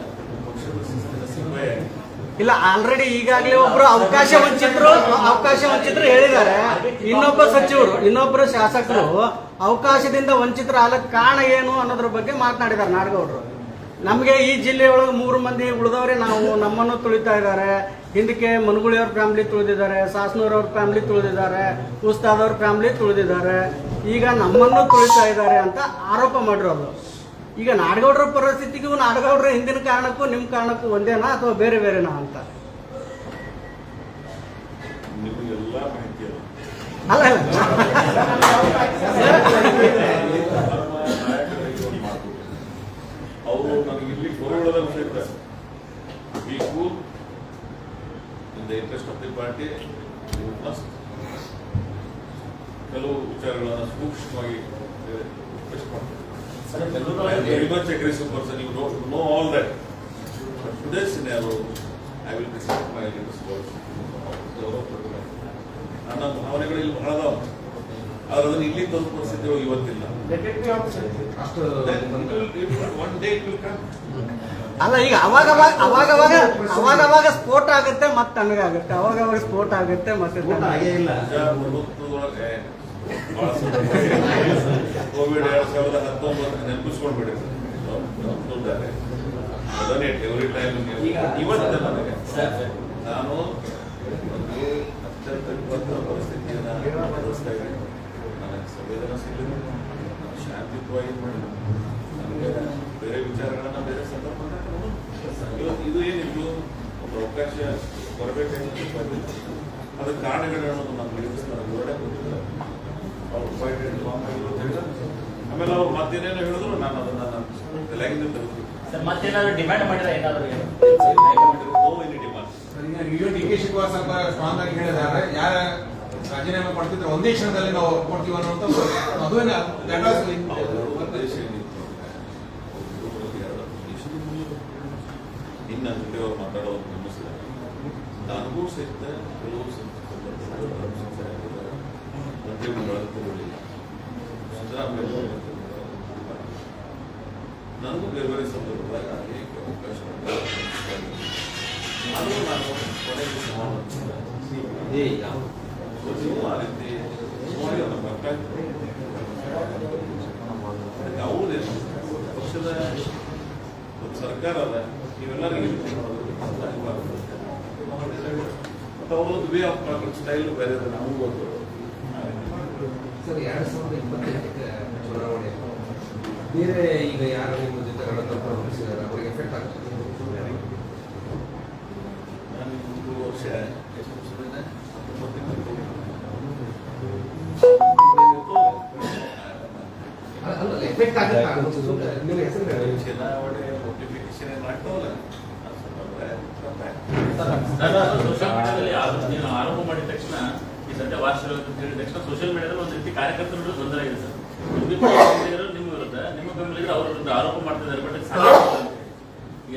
ಪಕ್ಷದ ಶಿಸ್ತಿನ ಸಿಪಾಯಿ. ಇಲ್ಲ, ಆಲ್ರೆಡಿ ಈಗಾಗಲೇ ಒಬ್ರು ಅವಕಾಶ ವಂಚಿತರು ಹೇಳಿದ್ದಾರೆ. ಇನ್ನೊಬ್ಬರು ಶಾಸಕರು ಅವಕಾಶದಿಂದ ವಂಚಿತರಾಗಕ್ಕೆ ಕಾರಣ ಏನು ಅನ್ನೋದ್ರ ಬಗ್ಗೆ ಮಾತನಾಡಿದ್ದಾರೆ ನಾಡಗೌಡರು. ನಮಗೆ ಈ ಜಿಲ್ಲೆಯೊಳಗೆ 3 ಮಂದಿ ಉಳಿದವರೇ ನಾವು, ನಮ್ಮನ್ನು ತುಳಿತಾ ಇದ್ದಾರೆ. ಹಿಂದಕ್ಕೆ ಮನುಗುಳಿಯವ್ರ ಫ್ಯಾಮಿಲಿ ತುಳಿದಿದ್ದಾರೆ, ಸಾಸ್ನೂರವ್ರ ಫ್ಯಾಮಿಲಿ ತುಳಿದಿದ್ದಾರೆ, ಉಸ್ತಾದವ್ರ ಫ್ಯಾಮಿಲಿ ತುಳಿದಿದ್ದಾರೆ, ಈಗ ನಮ್ಮನ್ನು ತುಳಿತಾ ಇದ್ದಾರೆ ಅಂತ ಆರೋಪ ಮಾಡಿರೋದು. ಈಗ ನಾಡಗೌಡರ ಪರಿಸ್ಥಿತಿಗೂ ನಾಡಗೌಡರ ಹಿಂದಿನ ಕಾರಣಕ್ಕೂ ನಿಮ್ಮ ಕಾರಣಕ್ಕೂ ಒಂದೇನಾ ಅಥವಾ ಬೇರೆ ಬೇರೆನಾ ಅಂತ? ನಿಮಗೆಲ್ಲ ಮಾಹಿತಿ ಇದೆ. ಅಲ್ಲ ಅವರು ನನಗೆ ಇಲ್ಲಿ ಬರೋಳದ ವಿಷಯ be cool in the interest of the party. Must ಕೆಲವು ವಿಚಾರಗಳನ್ನು ಸೂಕ್ಷ್ಮವಾಗಿ ರಿಕ್ವೆಸ್ಟ್ ಮಾಡ್ತಾರೆ. Very much aggressive person, you know all that. But today scenario I will respect my leaders words. ನನ್ನ ಭಾವನೆಗಳು ಇಲ್ಲಿ ಬಹಳ ಅದಾವ. ಆದ್ರೆ ಅದನ್ನು ಇಲ್ಲಿ ತಂದು ಪರಿಸ್ಥಿತಿಗಳು ಇವತ್ತಿಲ್ಲ. ಅಷ್ಟು one day it will come. ಅಲ್ಲ, ಈಗ ಅವಾಗವಾಗ ಸ್ಫೋಟ ಆಗುತ್ತೆ, ಮತ್ತೆ ತಣ್ಣಗಾಗುತ್ತೆ, ಅವಾಗವಾಗ ಸ್ಫೋಟ ಆಗುತ್ತೆ, ಮತ್ತೆ ಪ್ರಜಾಪ್ರಭುತ್ವದೊಳಗೆ ಕೋವಿಡ್ 2019 ನೆನಪಿಸ್ಕೊಂಡ್ಬಿಡಿ. ಅದನ್ನೇ ಎವ್ರಿ ಟೈಮ್ ಇವತ್ತು ನನಗೆ ನಾನು ಒಂದು ಅತ್ಯಂತ ವಿಪತ್ತಿನ ಪರಿಸ್ಥಿತಿಯನ್ನು ಎದುರಿಸ್ತಾ ಇದ್ದೀನಿ. ನನಗೆ ಸಂವೇದನಾಶೀಲ, ಶಾಂತಿಯುತವಾಗಿ ಮಾಡಿ ನನಗೆ ಬೇರೆ ವಿಚಾರಗಳನ್ನ ಬೇರೆ ಸಂದರ್ಭ ಇವತ್ತು ಇದು ಏನಿತ್ತು ಒಂದು ಅವಕಾಶ ಬರಬೇಕಾಗಿ ಬಂದಿಲ್ಲ. ಅದಕ್ಕೆ ಕಾರಣಗಳು ಅನ್ನೋದು ನಮ್ಮ ಲೀಡರ್ಸ್ ನನಗೆ ಹೊರಡೆ ಗೊತ್ತಿಲ್ಲ. ಅವ್ರು ಆಮೇಲೆ ಅವ್ರು ಮತ್ತೇನೇನೋ ಹೇಳಿದ್ರು ನಾನು ಅದನ್ನ ನನ್ನ ತಲೆಗಿಂದ ತೆಗೆದು ಸರ್ ಮತ್ತೇನಾದ್ರು ಡಿಮ್ಯಾಂಡ್ ಮಾಡಿದ್ರೆ ಏನಾದ್ರು ಈಗ ಡಿ ಕೆ ಶಿವಕುಮಾರ್ ಸ್ವಲ್ಪ ಸ್ಟ್ರಾಂಗ್ ಆಗಿ ಹೇಳಿದ್ದಾರೆ, ಯಾರ ರಾಜೀನಾಮೆ ಕೊಡ್ತಿದ್ರೆ ಒಂದೇ ಕ್ಷಣದಲ್ಲಿ ನಾವು ಕೊಡ್ತೀವಿ ಅನ್ನೋಂಥ ಅದುವೇ ಇನ್ನು ಜೊತೆ ಅವ್ರು ಮಾತಾಡೋದು ಗಮನಿಸಿದ್ದಾರೆ. ನನಗೂ ಸಹಿತ ಕೆಲವು ಮಂತ್ರಿಗಳು ತಗೊಳ್ಳಿಲ್ಲ. ಸಿದ್ದರಾಮಯ್ಯ ನನಗೂ ಬೇರೆ ಬೇರೆ ಸಂದರ್ಭದಾಗ ಅನೇಕ ಅವಕಾಶಗಳು ನಾನು ಕೊನೆಗೆ ಆ ರೀತಿ ನೋಡಿ ಅವರ ಅವ್ರದೇ ಪಕ್ಷದ ಒಂದು ಸರ್ಕಾರ ಅದ, ನೀವೆಲ್ಲರಿಗೂ ಮತ್ತು ಅವ್ರದ್ದು ವೇ ಆಫ್ ಟಾಕಿಂಗ್ ಸ್ಟೈಲ್ ಬೇರೆ ಇದೆ, ನಮಗೂ ಗೊತ್ತು. ಸರ್ 2028 ಚುನಾವಣೆ ಬೇರೆ ಈಗ ಯಾರು ನಿಮ್ಮ ಜೊತೆ ರಣತಂತ್ರ ರೂಪಿಸಿದ್ದಾರೆ ಅವರಿಗೆ ಎಫೆಕ್ಟ್ ಆಗ್ತದೆ? ನಾನು 3 ವರ್ಷ ಅಲ್ಲ ಎಫೆಕ್ಟ್ ಆಗುತ್ತೆ. ನಿಮ್ಮ ಹೆಸರು ಚುನಾವಣೆ ನೋಟಿಫಿಕೇಶನ್ ಏನು ಆಗ್ತಾವಲ್ಲ ಸೋಷಿಯಲ್ ಮೀಡಿಯಾದಲ್ಲಿ ನೀವು ಆರೋಪ ಮಾಡಿದ ತಕ್ಷಣ ಈ ಸದ್ಯ ವಾರ್ಷಿಕ ಅಂತ ಹೇಳಿದ ತಕ್ಷಣ ಸೋಷಿಯಲ್ ಮೀಡಿಯಾದಲ್ಲಿ ಒಂದು ರೀತಿ ಕಾರ್ಯಕರ್ತರು ತೊಂದರೆ ಆಗಿದೆ ಸರ್. ನಿಮ್ಮ ವಿರುದ್ಧ ನಿಮ್ಮ ಬೆಂಬಲಿಗರು ಅವರ ವಿರುದ್ಧ ಆರೋಪ ಮಾಡ್ತಿದ್ದಾರೆ. ಬಟ್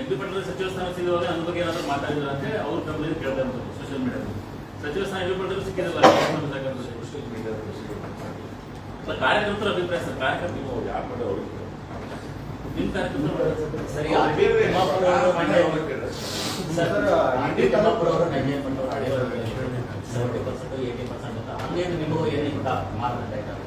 ಎಂ ಪಿ ಪಟೇಲ್ ಸಚಿವ ಸ್ಥಾನ ಸಿಗುವಾಗ ನನ್ನ ಬಗ್ಗೆ ಏನಾದ್ರು ಮಾತಾಡಿದ್ರೆ ಅಂತ ಅವ್ರ ಬೆಂಬಲಿಗರು ಕೇಳ್ತಾ ಇರ್ತಾರೆ ಸೋಷಿಯಲ್ ಮೀಡಿಯಾದಲ್ಲಿ. ಸಚಿವ ಸ್ಥಾನ ಎಂ ಪಿ ಪಟೇಲ್ ಸಿಕ್ಕಿದಲ್ಲ ಸೋಷಿಯಲ್ ಮೀಡಿಯಾ ಕಾರ್ಯಕರ್ತರ ಅಭಿಪ್ರಾಯ ಸರ್. ಕಾರ್ಯಕರ್ತರು ನೀವು ಯಾವ ಕಡೆ ಅವ್ರಿಗೆ ನಿಮ್ಮ ಕಾರ್ಯಕರ್ತರು ಸರಿ ಹಂಗೇನು ನಿಮಗೂ ಏನು ಮಾತನಾಡ್ತಾ ಇದ್ದಾರೆ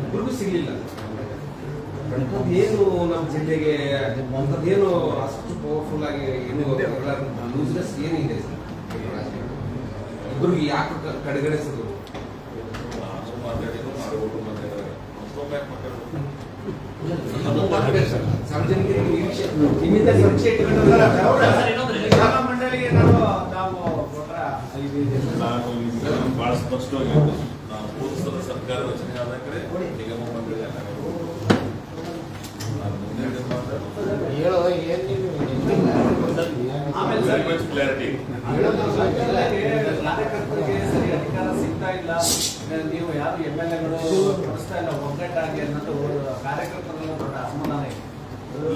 ಇಬ್ಬರಿಗೂ ಸಿಗಲಿಲ್ಲ. ಏನು ನಮ್ಮ ಜಿಲ್ಲೆಗೆ ಅಂಥದ್ದೇನು ಅಷ್ಟು ಪವರ್ಫುಲ್ ಆಗಿ ಏನು ಲೂಸ್ನೆಸ್ ಏನಿದೆ ಸರ್? ಇಬ್ಬರಿಗೆ ಯಾಕೆ ಕಡೆಗಣಿಸಿದ್ರು? ಸಾರ್ವಜನಿಕರಿಗೆ ನಿರೀಕ್ಷೆ ನಿಮ್ಮಿಂದ ನಿರೀಕ್ಷೆ ಮಂಡಳಿಗೆ ನಾವು ನಾನು ಬಹಳ ಸ್ಪಷ್ಟವಾಗಿ ನಾನು ಪೂರ್ವದ ಸರ್ಕಾರ ರಚನೆ ಆದ ಕಡೆ ನಿಗಮ ಮಂಡಳಿ ಕ್ಲಾರಿಟಿ ಕಾರ್ಯಕರ್ತರಿಗೆ ಸರಿ ಅಧಿಕಾರ ಸಿಗ್ತಾ ಇಲ್ಲ, ನೀವು ಯಾರು MLAಗಳು ಕೊಡಿಸ್ತಾ ಇಲ್ಲ ಒಗ್ಗಟ್ಟಾಗಿ ಅನ್ನೋದು ಕಾರ್ಯಕರ್ತರೆಲ್ಲ ದೊಡ್ಡ ಅಸಮಾಧಾನ ಇದೆ.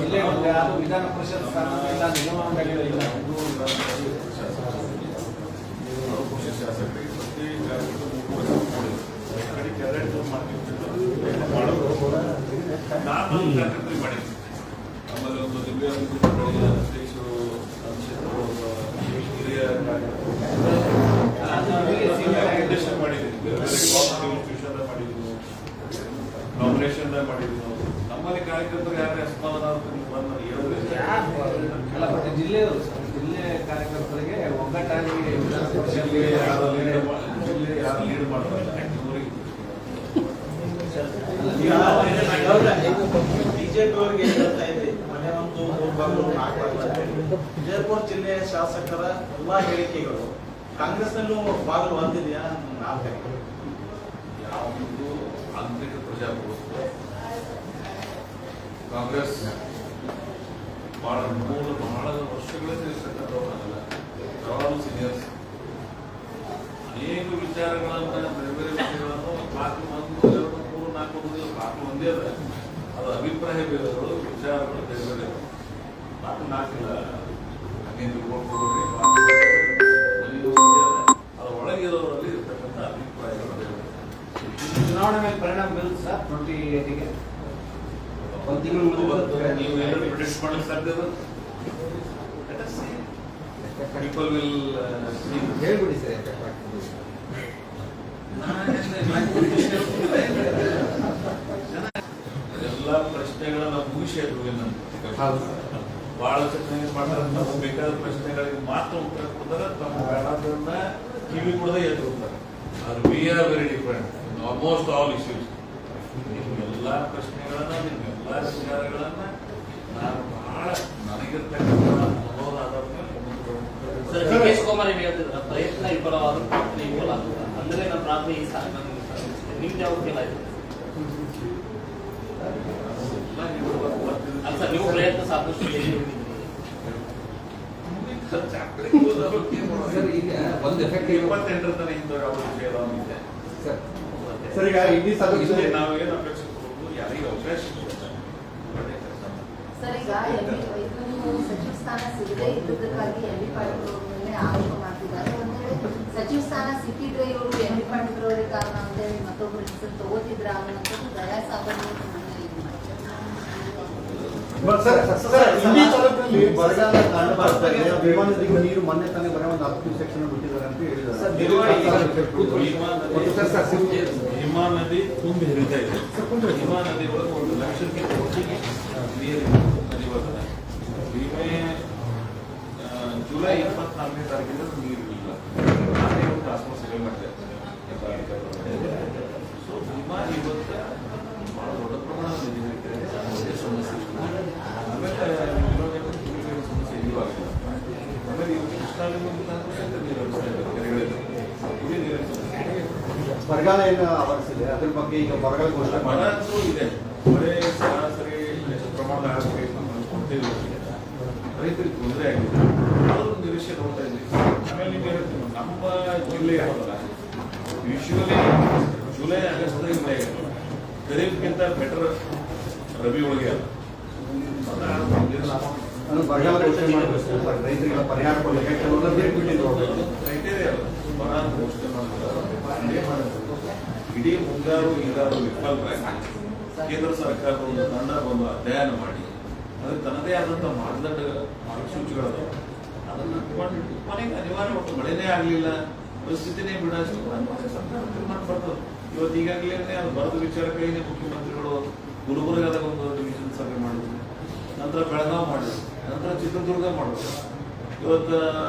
ಇಲ್ಲೇ ಒಂದು ಯಾರು ವಿಧಾನ ಪರಿಷತ್ ಸ್ಥಾನದಿಂದ ನಿಗಮ ಮಂಡಳಿಗಳಿಲ್ಲ. ಶಾಸಕರಿಗೆ ಪ್ರತಿ ನಾನು ಕಾರ್ಯಕರ್ತರಿಗೆ ಮಾಡಿದ್ದೆ. ಆಮೇಲೆ ಒಂದು ದಿವ್ಯ ಅಧ್ಯಕ್ಷರು ಹಿರಿಯ ಮಾಡಿದ್ವಿ, ಮಾಡಿದ್ವಿ, ನಾಮಿನೇಷನ್ ಮಾಡಿದ್ವಿ. ನಮ್ಮಲ್ಲಿ ಕಾರ್ಯಕರ್ತರು ಯಾರೇ ಅಸಮಾಧಾನ ಬಂದು ಜಿಲ್ಲೆ ಕಾರ್ಯಕರ್ತರಿಗೆ ಒಗ್ಗಟ್ಟಾಗಿ ಲೀಡ್ ಮಾಡ್ತಾರೆ. ಬಿಜೆಪಿ ಅವರಿಗೆ ಹೇಳ್ತಾ ಇದೆ, ಮನೆ ಒಂದು 3 ಬಾಗಿಲು 4 ಬಾಗಿಲು. ವಿಜಯಪುರ ಜಿಲ್ಲೆಯ ಶಾಸಕರ ಎಲ್ಲಾ ಹೇಳಿಕೆಗಳು ಕಾಂಗ್ರೆಸ್ನಲ್ಲೂ ಬಾಗಿಲು ಹೊಂದಿದೆಯಾ? ಯಾವುದು ಆಂತರಿಕ ಪ್ರಜಾಪ್ರಭುತ್ವ ಕಾಂಗ್ರೆಸ್ ಬಹಳ ವರ್ಷಗಳಿಂದ ಇರ್ತಕ್ಕಂಥವ್ರಲ್ಲ, ಹಲವಾರು ಸೀನಿಯರ್ಸ್ ಅನೇಕ ವಿಚಾರಗಳನ್ನ ಬೇರೆ ಬೇರೆ ವಿಷಯಗಳನ್ನು 4 1 2 3 4 4 ಒಂದೇ ಅದ. ಅದು ಅಭಿಪ್ರಾಯ ಭೇದಗಳು, ವಿಚಾರಗಳು ಬೇರೆ ಬೇರೆ. 4 ಹಾಗೆ ತಿಳ್ಕೊಂಡ್ರೆ ಅದರ ಒಳಗಿರೋರಲ್ಲಿ ಇರ್ತಕ್ಕಂಥ ಅಭಿಪ್ರಾಯಗಳು ಬೇರೆ ಬೇರೆ. ಚುನಾವಣೆ ಮೇಲೆ ಪರಿಣಾಮ ಬೀರುತ್ತೆ ಸರ್ 28ಗೆ. ಒಂದು ತಿಂಗಳು ನೀವು ಏನು ಪ್ರಿಡಿಕ್ಟ್ ಮಾಡಲಿಕ್ಕೆ ಸಾಧ್ಯ ಇದೆ? People will ಹೇಳ್ಬಿಡಿ ಸರ್. ಎಲ್ಲ ಪ್ರಶ್ನೆಗಳನ್ನ ಮುಗಿಸಿ ಹೌದು. ಬಹಳಷ್ಟು ಜನ ಮಾಡ್ತಾರೆ, ನಮ್ಗೆ ಬೇಕಾದ ಪ್ರಶ್ನೆಗಳಿಗೆ ಮಾತ್ರ ಉತ್ತರ ಕೊಡ್ತಾರೆ, ತಮ್ಮ ಬೇಡದನ್ನ ಕಿವಿ ಕೂಡ ಎದ್ದು ಹೋಗ್ತಾರೆ. ಆದ್ರೆ we are very different almost all issues. ನಿಮ್ಮೆಲ್ಲ ಪ್ರಶ್ನೆಗಳನ್ನ, ನಿಮ್ಮೆಲ್ಲ ವಿಚಾರಗಳನ್ನ ನಾನು ಬಹಳ ನನಗಿರ್ತಕ್ಕಂಥ ಅನುಭವದ ಆಧಾರದ ಮೇಲೆ ಸರ್, ಡಿ ಕೆ ಶಿವಕುಮಾರ್ ಏನು ಹೇಳ್ತಿದ್ರ ಪ್ರಯತ್ನ ವಿಫಲವಾದ ಪ್ರಾರ್ಥನೆ ವಿಫಲ ಆಗ್ತದೆ ಅಂದ್ರೆ ನಮ್ಮ ಪ್ರಾರ್ಥನೆ ಈ ಸಾಲ ನಿಮ್ದು ಯಾವ ಫೇಲ್ ಆಯ್ತು? ಅಲ್ಲ ಸರ್, ನೀವು ಪ್ರಯತ್ನ ಸಾಕಷ್ಟು ಸರ್, ಈಗ ಒಂದು ಎಫೆಕ್ಟ್ 28 ತನಕ ಇಂಥ ಯಾವ ವಿಷಯ ಇದೆ ಸರ್. ಸರ್, ಈಗ ಇಡೀ ಸಭೆ ನಾವು ಏನು ಅಪೇಕ್ಷೆ ಕೊಡೋದು, ಯಾರಿಗೆ ಅವಕಾಶ ಸರ್, ಈಗ ನೀವು ಸಚಿವ ಸ್ಥಾನ ಸಿಗದೆ ಇದ್ದುದಕ್ಕಾಗಿ ಎಂ ಬಿ ಪಾಟೀಲ್ ಅವರ ಮೇಲೆ ಆರೋಪ ಮಾಡ್ತಿದ್ದಾರೆ. ಒಂದ್ ವೇಳೆ ಸಚಿವ ಸ್ಥಾನ ಸಿಕ್ಕಿದ್ರೆ ಇವರು ಎಂ ಬಿ ಪಾಟೀಲ್ ಅವರೇ ಕಾರಣ ಅಂತ ಹೇಳಿ ಮತ್ತೊಬ್ಬರು ಹೆಸರು ತಗೋತಿದ್ರ ಅನ್ನೋಂಥದ್ದು ದಯಾ ಸಾಬಣ್ಣ ಸರ್, ಇಡೀ ತಾಲೂಕಿನಲ್ಲಿ ಬರಗಾಲ ಕಾರಣ ಬರ್ತಾ ಇದೆ. ವಿಮಾನದಿಂದ ನೀರು ಮೊನ್ನೆ ತಾನೇ ಬರೋ ಒಂದು 10 ಸೆಕ್ಷನ್ ಬಿಟ್ಟಿದ್ದಾರೆ ಅಂತ ಹೇಳಿದ್ದಾರೆ. ಹಿಮಾ ನದಿ ತುಂಬಿ ಹರಿತಾ ಇದೆ. ಹಿಮಾ ನದಿ ಒಳಗೆ 1 ಲಕ್ಷಕ್ಕೆ ಹೆಚ್ಚಿಗೆ ನೀರು ನದಿ ಬರ್ತದೆ. ಭೀಮೆ ಜುಲೈ 24ನೇ ತಾರೀಕಿಂದ ನೀರು ಇಲ್ಲ. ನಾನೇ ಒಂದು ಆಸ್ಪತ್ರೆ ಮಾಡಿದೆ. ಸೊ ಹಿಮಾ ಇವತ್ತು ಬಹಳ ದೊಡ್ಡ ಪ್ರಮಾಣದ ನೀರು ಹರಿತಾ ಸಮಸ್ಯೆ. ಆಮೇಲೆ ಸಮಸ್ಯೆ ಇಲ್ಲವಾಗಿಲ್ಲ. ಆಮೇಲೆ ಇವು ಕೃಷ್ಣಾಲಿಂದ ನೀರು ಕೆರೆಗಳಿದೆ, ಕುಡಿ ನೀರಿನ ಸಮಸ್ಯೆ. ಬರಗಾಲ ಏನು ಆವರಿಸಿದೆ, ಅದ್ರ ಬಗ್ಗೆ ಈಗ ಬರಗಾಲ ಘೋಷಣೆ ಮರ ಮಾಡಿ ಅಂತೂ ಇದೆ. ಮಳೆ ಸರಾಸರಿ ಎಷ್ಟು ಪ್ರಮಾಣದ ಆಗಬೇಕು ನಾವು ಕೊಡ್ತೇವೆ. ರೈತರಿಗೆ ತೊಂದರೆ ಆಗಿದೆ, ಆದ್ರೂ ನಿರೀಕ್ಷೆ ನೋಡ್ತಾ ಇದ್ವಿ. ಆಮೇಲೆ ನಿಮ್ಗೆ ಹೇಳ್ತೀನಿ, ನಮ್ಮ ಜಿಲ್ಲೆ ಯಾವಲ್ಲ ಯೂಶುವಲಿ ಜುಲೈ ಆಗಸ್ಟ್ ಮಳೆ ಖರೀಫ್ಗಿಂತ ಬೆಟರ್ ರಬಿ ಒಳಗೆ ಅಲ್ಲ. ಅದು ಬರಗಾಲ ಘೋಷಣೆ ಮಾಡಬೇಕು ಸರ್. ರೈತರಿಗೆಲ್ಲ ಪರಿಹಾರ ಕೊಡಲಿಕ್ಕೆ ಕೆಲವೆಲ್ಲ ಬೇರೆ ಬಿಟ್ಟಿದ್ರು. ಕ್ರೈಟೇರಿಯಾ ಅಲ್ಲ, ಬರ ಅಂತ ಘೋಷಣೆ ಮಾಡಿದ್ರು. ಇಡೀ ಮುಂಗಾರು ಹಿಂಗಾರು ವಿಫಲರಾಗಿ ಕೇಂದ್ರ ಸರ್ಕಾರ ಒಂದು ತಂಡ ಒಂದು ಅಧ್ಯಯನ ಮಾಡಿ ಅದಕ್ಕೆ ತನ್ನದೇ ಆದಂಥ ಮಾನದಂಡ ಮಾರ್ಗಸೂಚಿಗಳದಾವ. ಅದನ್ನು ಇಟ್ಕೊಂಡು ಕೊನೆಗೆ ಅನಿವಾರ್ಯ ಒಟ್ಟು ಮಳೆನೇ ಆಗಲಿಲ್ಲ, ಪರಿಸ್ಥಿತಿನೇ ಬಿಡಷ್ಟು ಸರ್ಕಾರ ತೀರ್ಮಾನ ಬರ್ತದೆ. ಇವತ್ತು ಈಗಾಗಲೇ ಅದು ಬರದ ವಿಚಾರಕ್ಕಾಗಿ ಮುಖ್ಯಮಂತ್ರಿಗಳು ಗುಲ್ಬರ್ಗಾದಾಗ ಒಂದು ಡಿವಿಷನ್ ಸಭೆ ಮಾಡಿದ್ರು, ನಂತರ ಬೆಳಗಾವಿ ಮಾಡಿದ್ರು, ನಂತರ ಚಿತ್ರದುರ್ಗ ಮಾಡಿದ್ರು. ಇವತ್ತು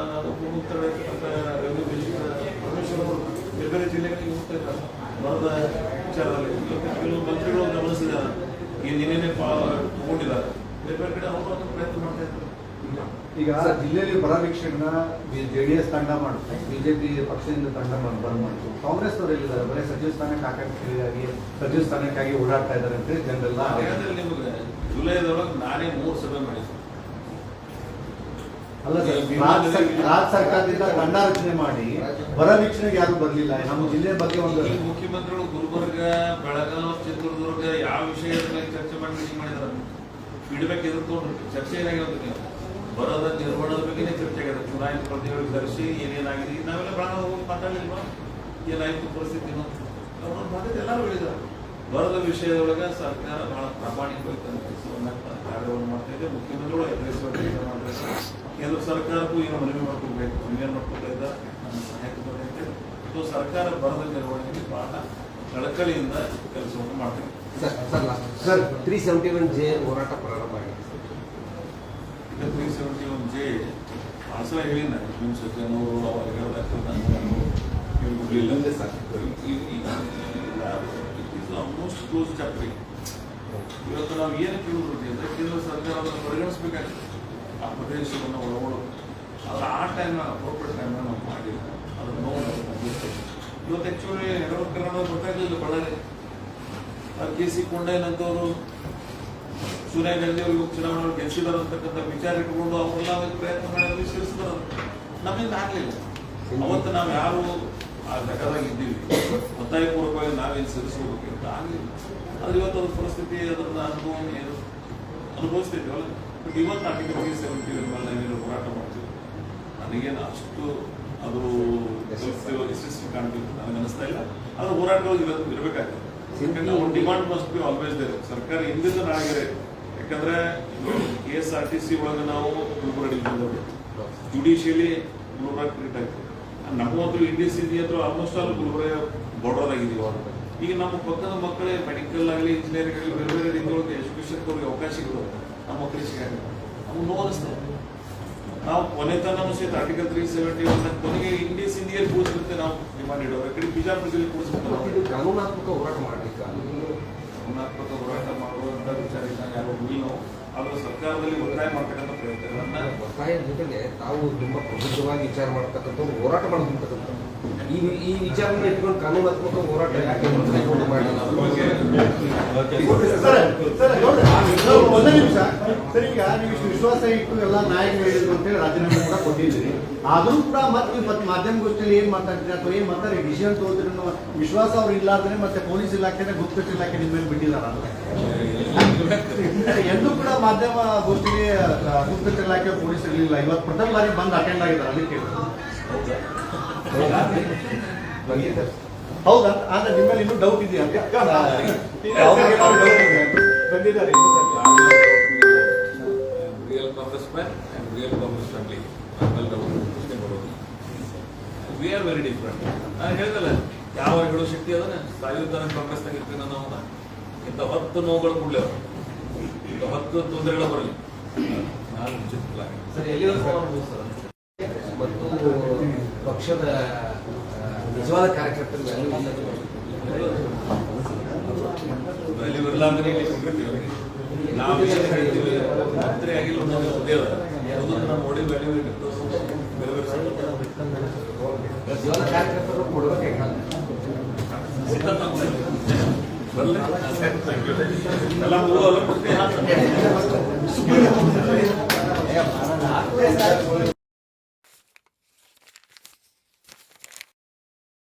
ಉಪಮುಖ್ಯಮಂತ್ರಿ ಪರಮೇಶ್ವರ್ ಅವರು ಬೇರೆ ಬೇರೆ ಜಿಲ್ಲೆಗಳಿಗೆ ಹೋಗ್ತಾ ಇದ್ದಾರೆ ಬರದ ವಿಚಾರದಲ್ಲಿ. ಕೆಲವು ಮಂತ್ರಿಗಳು ಗಮನಿಸಿದ್ದಾರೆ, ಈ ನಿನ್ನೆ ತಗೊಂಡಿದ್ದಾರೆ, ಬೇರೆ ಬೇರೆ ಕಡೆ ಅವರು ಅದನ್ನು ಪ್ರಯತ್ನ ಮಾಡ್ತಾ ಇದ್ದಾರೆ. ಈಗ ಜಿಲ್ಲೆಯಲ್ಲಿ ಬರ ವೀಕ್ಷಣೆನ JDS ತಂಡ ಮಾಡುತ್ತೆ, ಬಿಜೆಪಿ ಪಕ್ಷದಿಂದ ತಂಡ ಮಾಡಿತು. ಕಾಂಗ್ರೆಸ್ ಅವರು ಎಲ್ಲಿದ್ದಾರೆ, ಬರೀ ಸಚಿವ ಸ್ಥಾನಕ್ಕೆ ಆಕಾಂಕ್ಷಿಗಾಗಿ ಸಚಿವ ಸ್ಥಾನಕ್ಕಾಗಿ ಓಡಾಡ್ತಾ ಇದ್ದಾರೆ ಅಂತ ಜನರೆಲ್ಲ. ಹಾಗಾದ್ರೆ ನಿಮಗೆ ಜುಲೈದೊಳಗೆ ನಾನೇ 3 ಸಭೆ ಮಾಡಿದ್ದೆ. ಅಲ್ಲ ಸರ್, ರಾಜ್ಯ ಸರ್ಕಾರದಿಂದ ತಂಡ ರಚನೆ ಮಾಡಿ ಬರ ವೀಕ್ಷಣೆಗೆ ಯಾರು ಬರಲಿಲ್ಲ. ನಮ್ಮ ಜಿಲ್ಲೆಯ ಬಗ್ಗೆ ಒಂದು ಈ ಮುಖ್ಯಮಂತ್ರಿಗಳು ಗುಲ್ಬರ್ಗ, ಬೆಳಗಾವಿ, ಚಿತ್ರದುರ್ಗ ಯಾವ ವಿಷಯದ ಮೇಲೆ ಚರ್ಚೆ ಮಾಡಿ ಮೀಟಿಂಗ್ ಮಾಡಿದಾರೆ, ಫೀಡ್ಬ್ಯಾಕ್ ಎದುರ್ಕೊಂಡ್ರು. ಚರ್ಚೆ ಏನಾಗಿರೋದಕ್ಕೆ ಬರದ ನಿರ್ವಹಣದ ಬಗ್ಗೆನೇ ಚರ್ಚೆ ಆಗಿದೆ. ಚುನಾಯಿತ ಪ್ರತಿನಿಧಿಗಳು ಕರೆಸಿ ಏನೇನಾಗಿದೆ, ನಾವೆಲ್ಲ ಬೆಳಗಾವಿ ಹೋಗಿ ಮಾತಾಡಲಿಲ್ವಾ, ಏನಾಯ್ತು ಪರಿಸ್ಥಿತಿನೂ ಅವ್ರನ್ನ ಮಾತಾಡಿ ಎಲ್ಲರೂ ಹೇಳಿದ್ದಾರೆ. ಬರದ ವಿಷಯದೊಳಗೆ ಸರ್ಕಾರ ಬಹಳ ಪ್ರಾಮಾಣಿಕವಾಗಿ ತನ್ನ ಕೆಲಸವನ್ನ ಕಾರ್ಯವನ್ನು ಮಾಡ್ತಾ ಇದೆ. ಮುಖ್ಯಮಂತ್ರಿಗಳು ಎದುರಿಸುವ ಕೆಲಸ ಮಾಡ್ತಾರೆ. ಕೇಂದ್ರ ಸರ್ಕಾರಕ್ಕೂ ಏನು ಮನವಿ ಮಾಡ್ಕೊಳ್ಬೇಕು, ನೀವೇನು ಮಾಡ್ಕೊಳ್ತಾ ಇದ್ದಾರೆ, ನಮ್ಮ ಸಹಾಯಕ ಬರುತ್ತೆ. ಸೊ ಸರ್ಕಾರ ಬರದ ನಿರ್ವಹಣೆಗೆ ಬಹಳ ಕಳಕಳಿಯಿಂದ ಕೆಲಸವನ್ನು ಮಾಡ್ತಾರೆ. ಸರ್ 371J ಹೋರಾಟ ಪ್ರಾರಂಭ ಆಗಿದೆ. ಈಗ 371J ಸಲ ಹೇಳಿಲ್ಲ, ನಿಮ್ಮ ಸಜ್ಜನವರು ಅವಾಗ ಹೇಳ್ದಾಗ್ತದೆ ಆಲ್ಮೋಸ್ಟ್ ಕ್ಲೋಸ್ ಚಾಪ್ಟರ್. ಇವತ್ತು ನಾವು ಏನು ಕೇಳಿದ್ರಿ ಅಂದರೆ ಕೇಂದ್ರ ಸರ್ಕಾರ ಅದನ್ನು ಪರಿಗಣಿಸಬೇಕಾಗ್ತದೆ. ಆ ಪ್ರದೇಶವನ್ನು ಒಳಗೊಳ್ಳೋದು ಆದರೆ ಆ ಟೈಮ್ನ ಅಪ್ರೋಪ್ರಿಯೇಟ್ ಟೈಮ್ನ ನಾವು ಮಾಡಿಲ್ಲ. ಅದನ್ನು ನೋಡಿ ಇವತ್ತು ಆ್ಯಕ್ಚುಲಿ ನೆರವು ಕರ್ನಾಟಕ ಗೊತ್ತಾಗಲಿಲ್ಲ. ಬಳ್ಳಾರಿ KC ಕೊಂಡಯ್ಯನಂತವರು ಸೋನಿಯಾ ಗಾಂಧಿ ಅವರಿಗೆ ಚುನಾವಣೆ ಗೆಲ್ಲಿಸಿದಾರೆ ಅಂತಕ್ಕಂಥ ವಿಚಾರ ಇಟ್ಕೊಂಡು ಅವರೆಲ್ಲ ಪ್ರಯತ್ನ ಮಾಡಿ ಸೇರಿಸಿದಾರೆ. ನಮ್ಮಿಂದ ಆಗಲಿಲ್ಲ. ಅವತ್ತು ನಾವು ಯಾರು ಆ ಘಟಕದಾಗ ಇದ್ದೀವಿ, ಒತ್ತಾಯಪೂರ್ವಕವಾಗಿ ನಾವೇನು ಸೇರಿಸ್ಕೋಬೇಕು ಅಂತ ಆಗಲಿಲ್ಲ. ಆದರೆ ಇವತ್ತು ಅದ್ರ ಪರಿಸ್ಥಿತಿ, ಅದರ ಅನುಭವ ಏನು ಅನುಭವಿಸ್ತಿದ್ದೀವಲ್ಲ. ಬಟ್ ಇವತ್ತು ಆರ್ಟಿಕಲ್ 370 ಮೇಲೆ ಹೋರಾಟ ಮಾಡ್ತೀವಿ. ನನಗೇನು ಅಷ್ಟು ಅದು ಯಶಸ್ವಿ ಕಾಣ್ತೀವಿ ನನಗೆ ಅನಿಸ್ತಾ ಇಲ್ಲ. ಅದು ಹೋರಾಟಗಳು ಇವತ್ತು ಇರಬೇಕಾಗ್ತದೆ. ಅವ್ರ demand must be always there. ಸರ್ಕಾರ ಹಿಂದಿಂದ ನಾಳೆ, ಯಾಕಂದ್ರೆ KSRTC ಒಳಗೆ ನಾವು Gulbarga division judicially Gulbarga treat ಆಗ್ತದೆ. ನಮ್ಮ ಹತ್ರ ಇಂಡಿಸಿ ಹತ್ರ ಆಲ್ಮೋಸ್ಟ್ ಆಲ್ ಗುಲ್ಬರ್ಗ ಬಾರ್ಡರ್ ಆಗಿದ್ದೀವಿ. ಈಗ ನಮ್ಮ ಪಕ್ಕದ ಮಕ್ಕಳೇ ಮೆಡಿಕಲ್ ಆಗಲಿ ಇಂಜಿನಿಯರಿಂಗ್ ಆಗಲಿ ಬೇರೆ ಬೇರೆ ರೀತಿಯೊಳಗೆ ಎಜುಕೇಶನ್ ಅವ್ರಿಗೆ ಅವಕಾಶಗಳು ನಮ್ಮ ಮಕ್ಕಳಿಗೆ ಸಿಗಲ್ಲ. ನಮ್ಗೆ ನೋವು ಅನಿಸ್ತದೆ. ನಾವು ಕೊನೆತನ ಸಹಿತ ಆರ್ಟಿಕಲ್ 371 ಕೊನೆಗೆ ಇಂಡಿಯಸ್ ಇಂಡಿಯನ್ ಕೂಡಿಸಿರುತ್ತೆ. ನಾವು ಡಿಮಾಂಡ್ ಇಡೋರು ಕಡೆ ಬಿಜಾಪುರದಲ್ಲಿ ಕೂಡಿಸ್ಬೇಕು. ಇದು ಕಾನೂನಾತ್ಮಕ ಹೋರಾಟ ಮಾಡಲಿಕ್ಕೆ ಕಾನೂನಾತ್ಮಕ ಹೋರಾಟ ಮಾಡುವಂತ ವಿಚಾರ ಯಾರು ಇಲ್ಲ. ಆದ್ರೆ ಸರ್ಕಾರದಲ್ಲಿ ಒತ್ತಾಯ ಮಾಡ್ತಕ್ಕಂಥ ಪ್ರಯತ್ನಗಳನ್ನ ಒತ್ತಾಯದ ಜೊತೆಗೆ ತಾವು ತುಂಬಾ ಪ್ರಬುದ್ಧವಾಗಿ ವಿಚಾರ ಮಾಡ್ತಕ್ಕಂಥ ಹೋರಾಟ ಮಾಡೋದಂತಕ್ಕಂಥ ಈ ವಿಚಾರನ ಇಟ್ಕೊಂಡು ಕಾನೂನಾತ್ಮಕ ಹೋರಾಟ ಯಾಕೆ ಮಾಡಿಲ್ಲ? ಒಂದೇ ನಿಮಿಷ ಸರ್, ಈಗ ನೀವು ವಿಶ್ವಾಸ ಇಟ್ಟು ಎಲ್ಲ ನಾಯಕರು ಹೇಳಿದ್ರು ಅಂತೇಳಿ ರಾಜೀನಾಮೆ ಕೂಡ ಕೊಟ್ಟಿದ್ದೀರಿ. ಆದ್ರೂ ಕೂಡ ಮತ್ತೆ ಮಾಧ್ಯಮಗೋಷ್ಠಿಯಲ್ಲಿ ಏನ್ ಮಾತಾಡ್ತೀರಿ ಅಥವಾ ಏನ್ ಮಾತಾಡಿ ಡಿಸಿಷನ್ ತಗೋದ್ರಿ ಅನ್ನೋ ವಿಶ್ವಾಸ ಅವ್ರು ಇಲ್ಲಾದ್ರೆ ಮತ್ತೆ ಪೊಲೀಸ್ ಇಲಾಖೆನೇ ಗುಪ್ತಚರ ಇಲಾಖೆ ನಿಮ್ಮ ಮೇಲೆ ಬಿಟ್ಟಿದಾರ ಎಂದೂ ಕೂಡ ಮಾಧ್ಯಮ ಗೋಷ್ಠಿಗೆ ಗುಪ್ತಚರ ಇಲಾಖೆ ಪೊಲೀಸ್ ಇರಲಿಲ್ಲ. ಇವತ್ತು ಪ್ರಥಮ ಬಾರಿ ಬಂದು ಅಟೆಂಡ್ ಆಗಿದ್ದಾರೆ. ಅದಕ್ಕೆ ಹೌದಾ? ಆದ್ರೆ ನಿಮ್ಮಲ್ಲಿ ಇನ್ನೂ ಡೌಟ್ ಇದೆಯಾ? ಬಂದಿದ್ದಾರೆ. Real Congress man and real Congress family we are very different. ನಾನು ಹೇಳಿದಲ್ಲ, ಯಾವ ಹೇಳೋ ಶಕ್ತಿ ಅದನ್ನ ಸಾಯುತ್ತಾನ ಕಾಂಗ್ರೆಸ್ನಾಗ ಇರ್ತೀನಿ ನಾವು. ಇಂಥ 10 ನೋವುಗಳು ಕೊಡ್ಲಿ ಅವರು, ಇಂಥ 10 ತೊಂದರೆಗಳು ಬರಲಿ. ನಾನು ಚಿಂತಿಲ್ಲ. ಸರ್ ಎಲ್ಲಿವರೆಗೂ ಸರ್ ಮತ್ತು ಪಕ್ಷದ ನಿಜವಾದ ಕಾರ್ಯಕರ್ತರು ವ್ಯಾಲ್ಯೂ ಇರಲ್ಲ ಅಂದ್ರೆ ಇಲ್ಲಿ ಕೊಂಡಿರ್ತೀವಿ. ನಾವು ಏನು ಹೇಳ್ತೀವಿ, ಮಂತ್ರಿ ಆಗಿಲ್ಲ ಅನ್ನೋದು ಹುದ್ದೆ ಅದ. ಅದು ನಮ್ಮ ನೋಡಿ ವ್ಯಾಲ್ಯೂ ಇಟ್ಟು ಬೇರೆ ಬೇರೆ ನಿಜವಾದ ಕಾರ್ಯಕರ್ತರು ಕೊಡ್ಬೇಕಾಗಲ್ಲ. ಎಲ್ಲ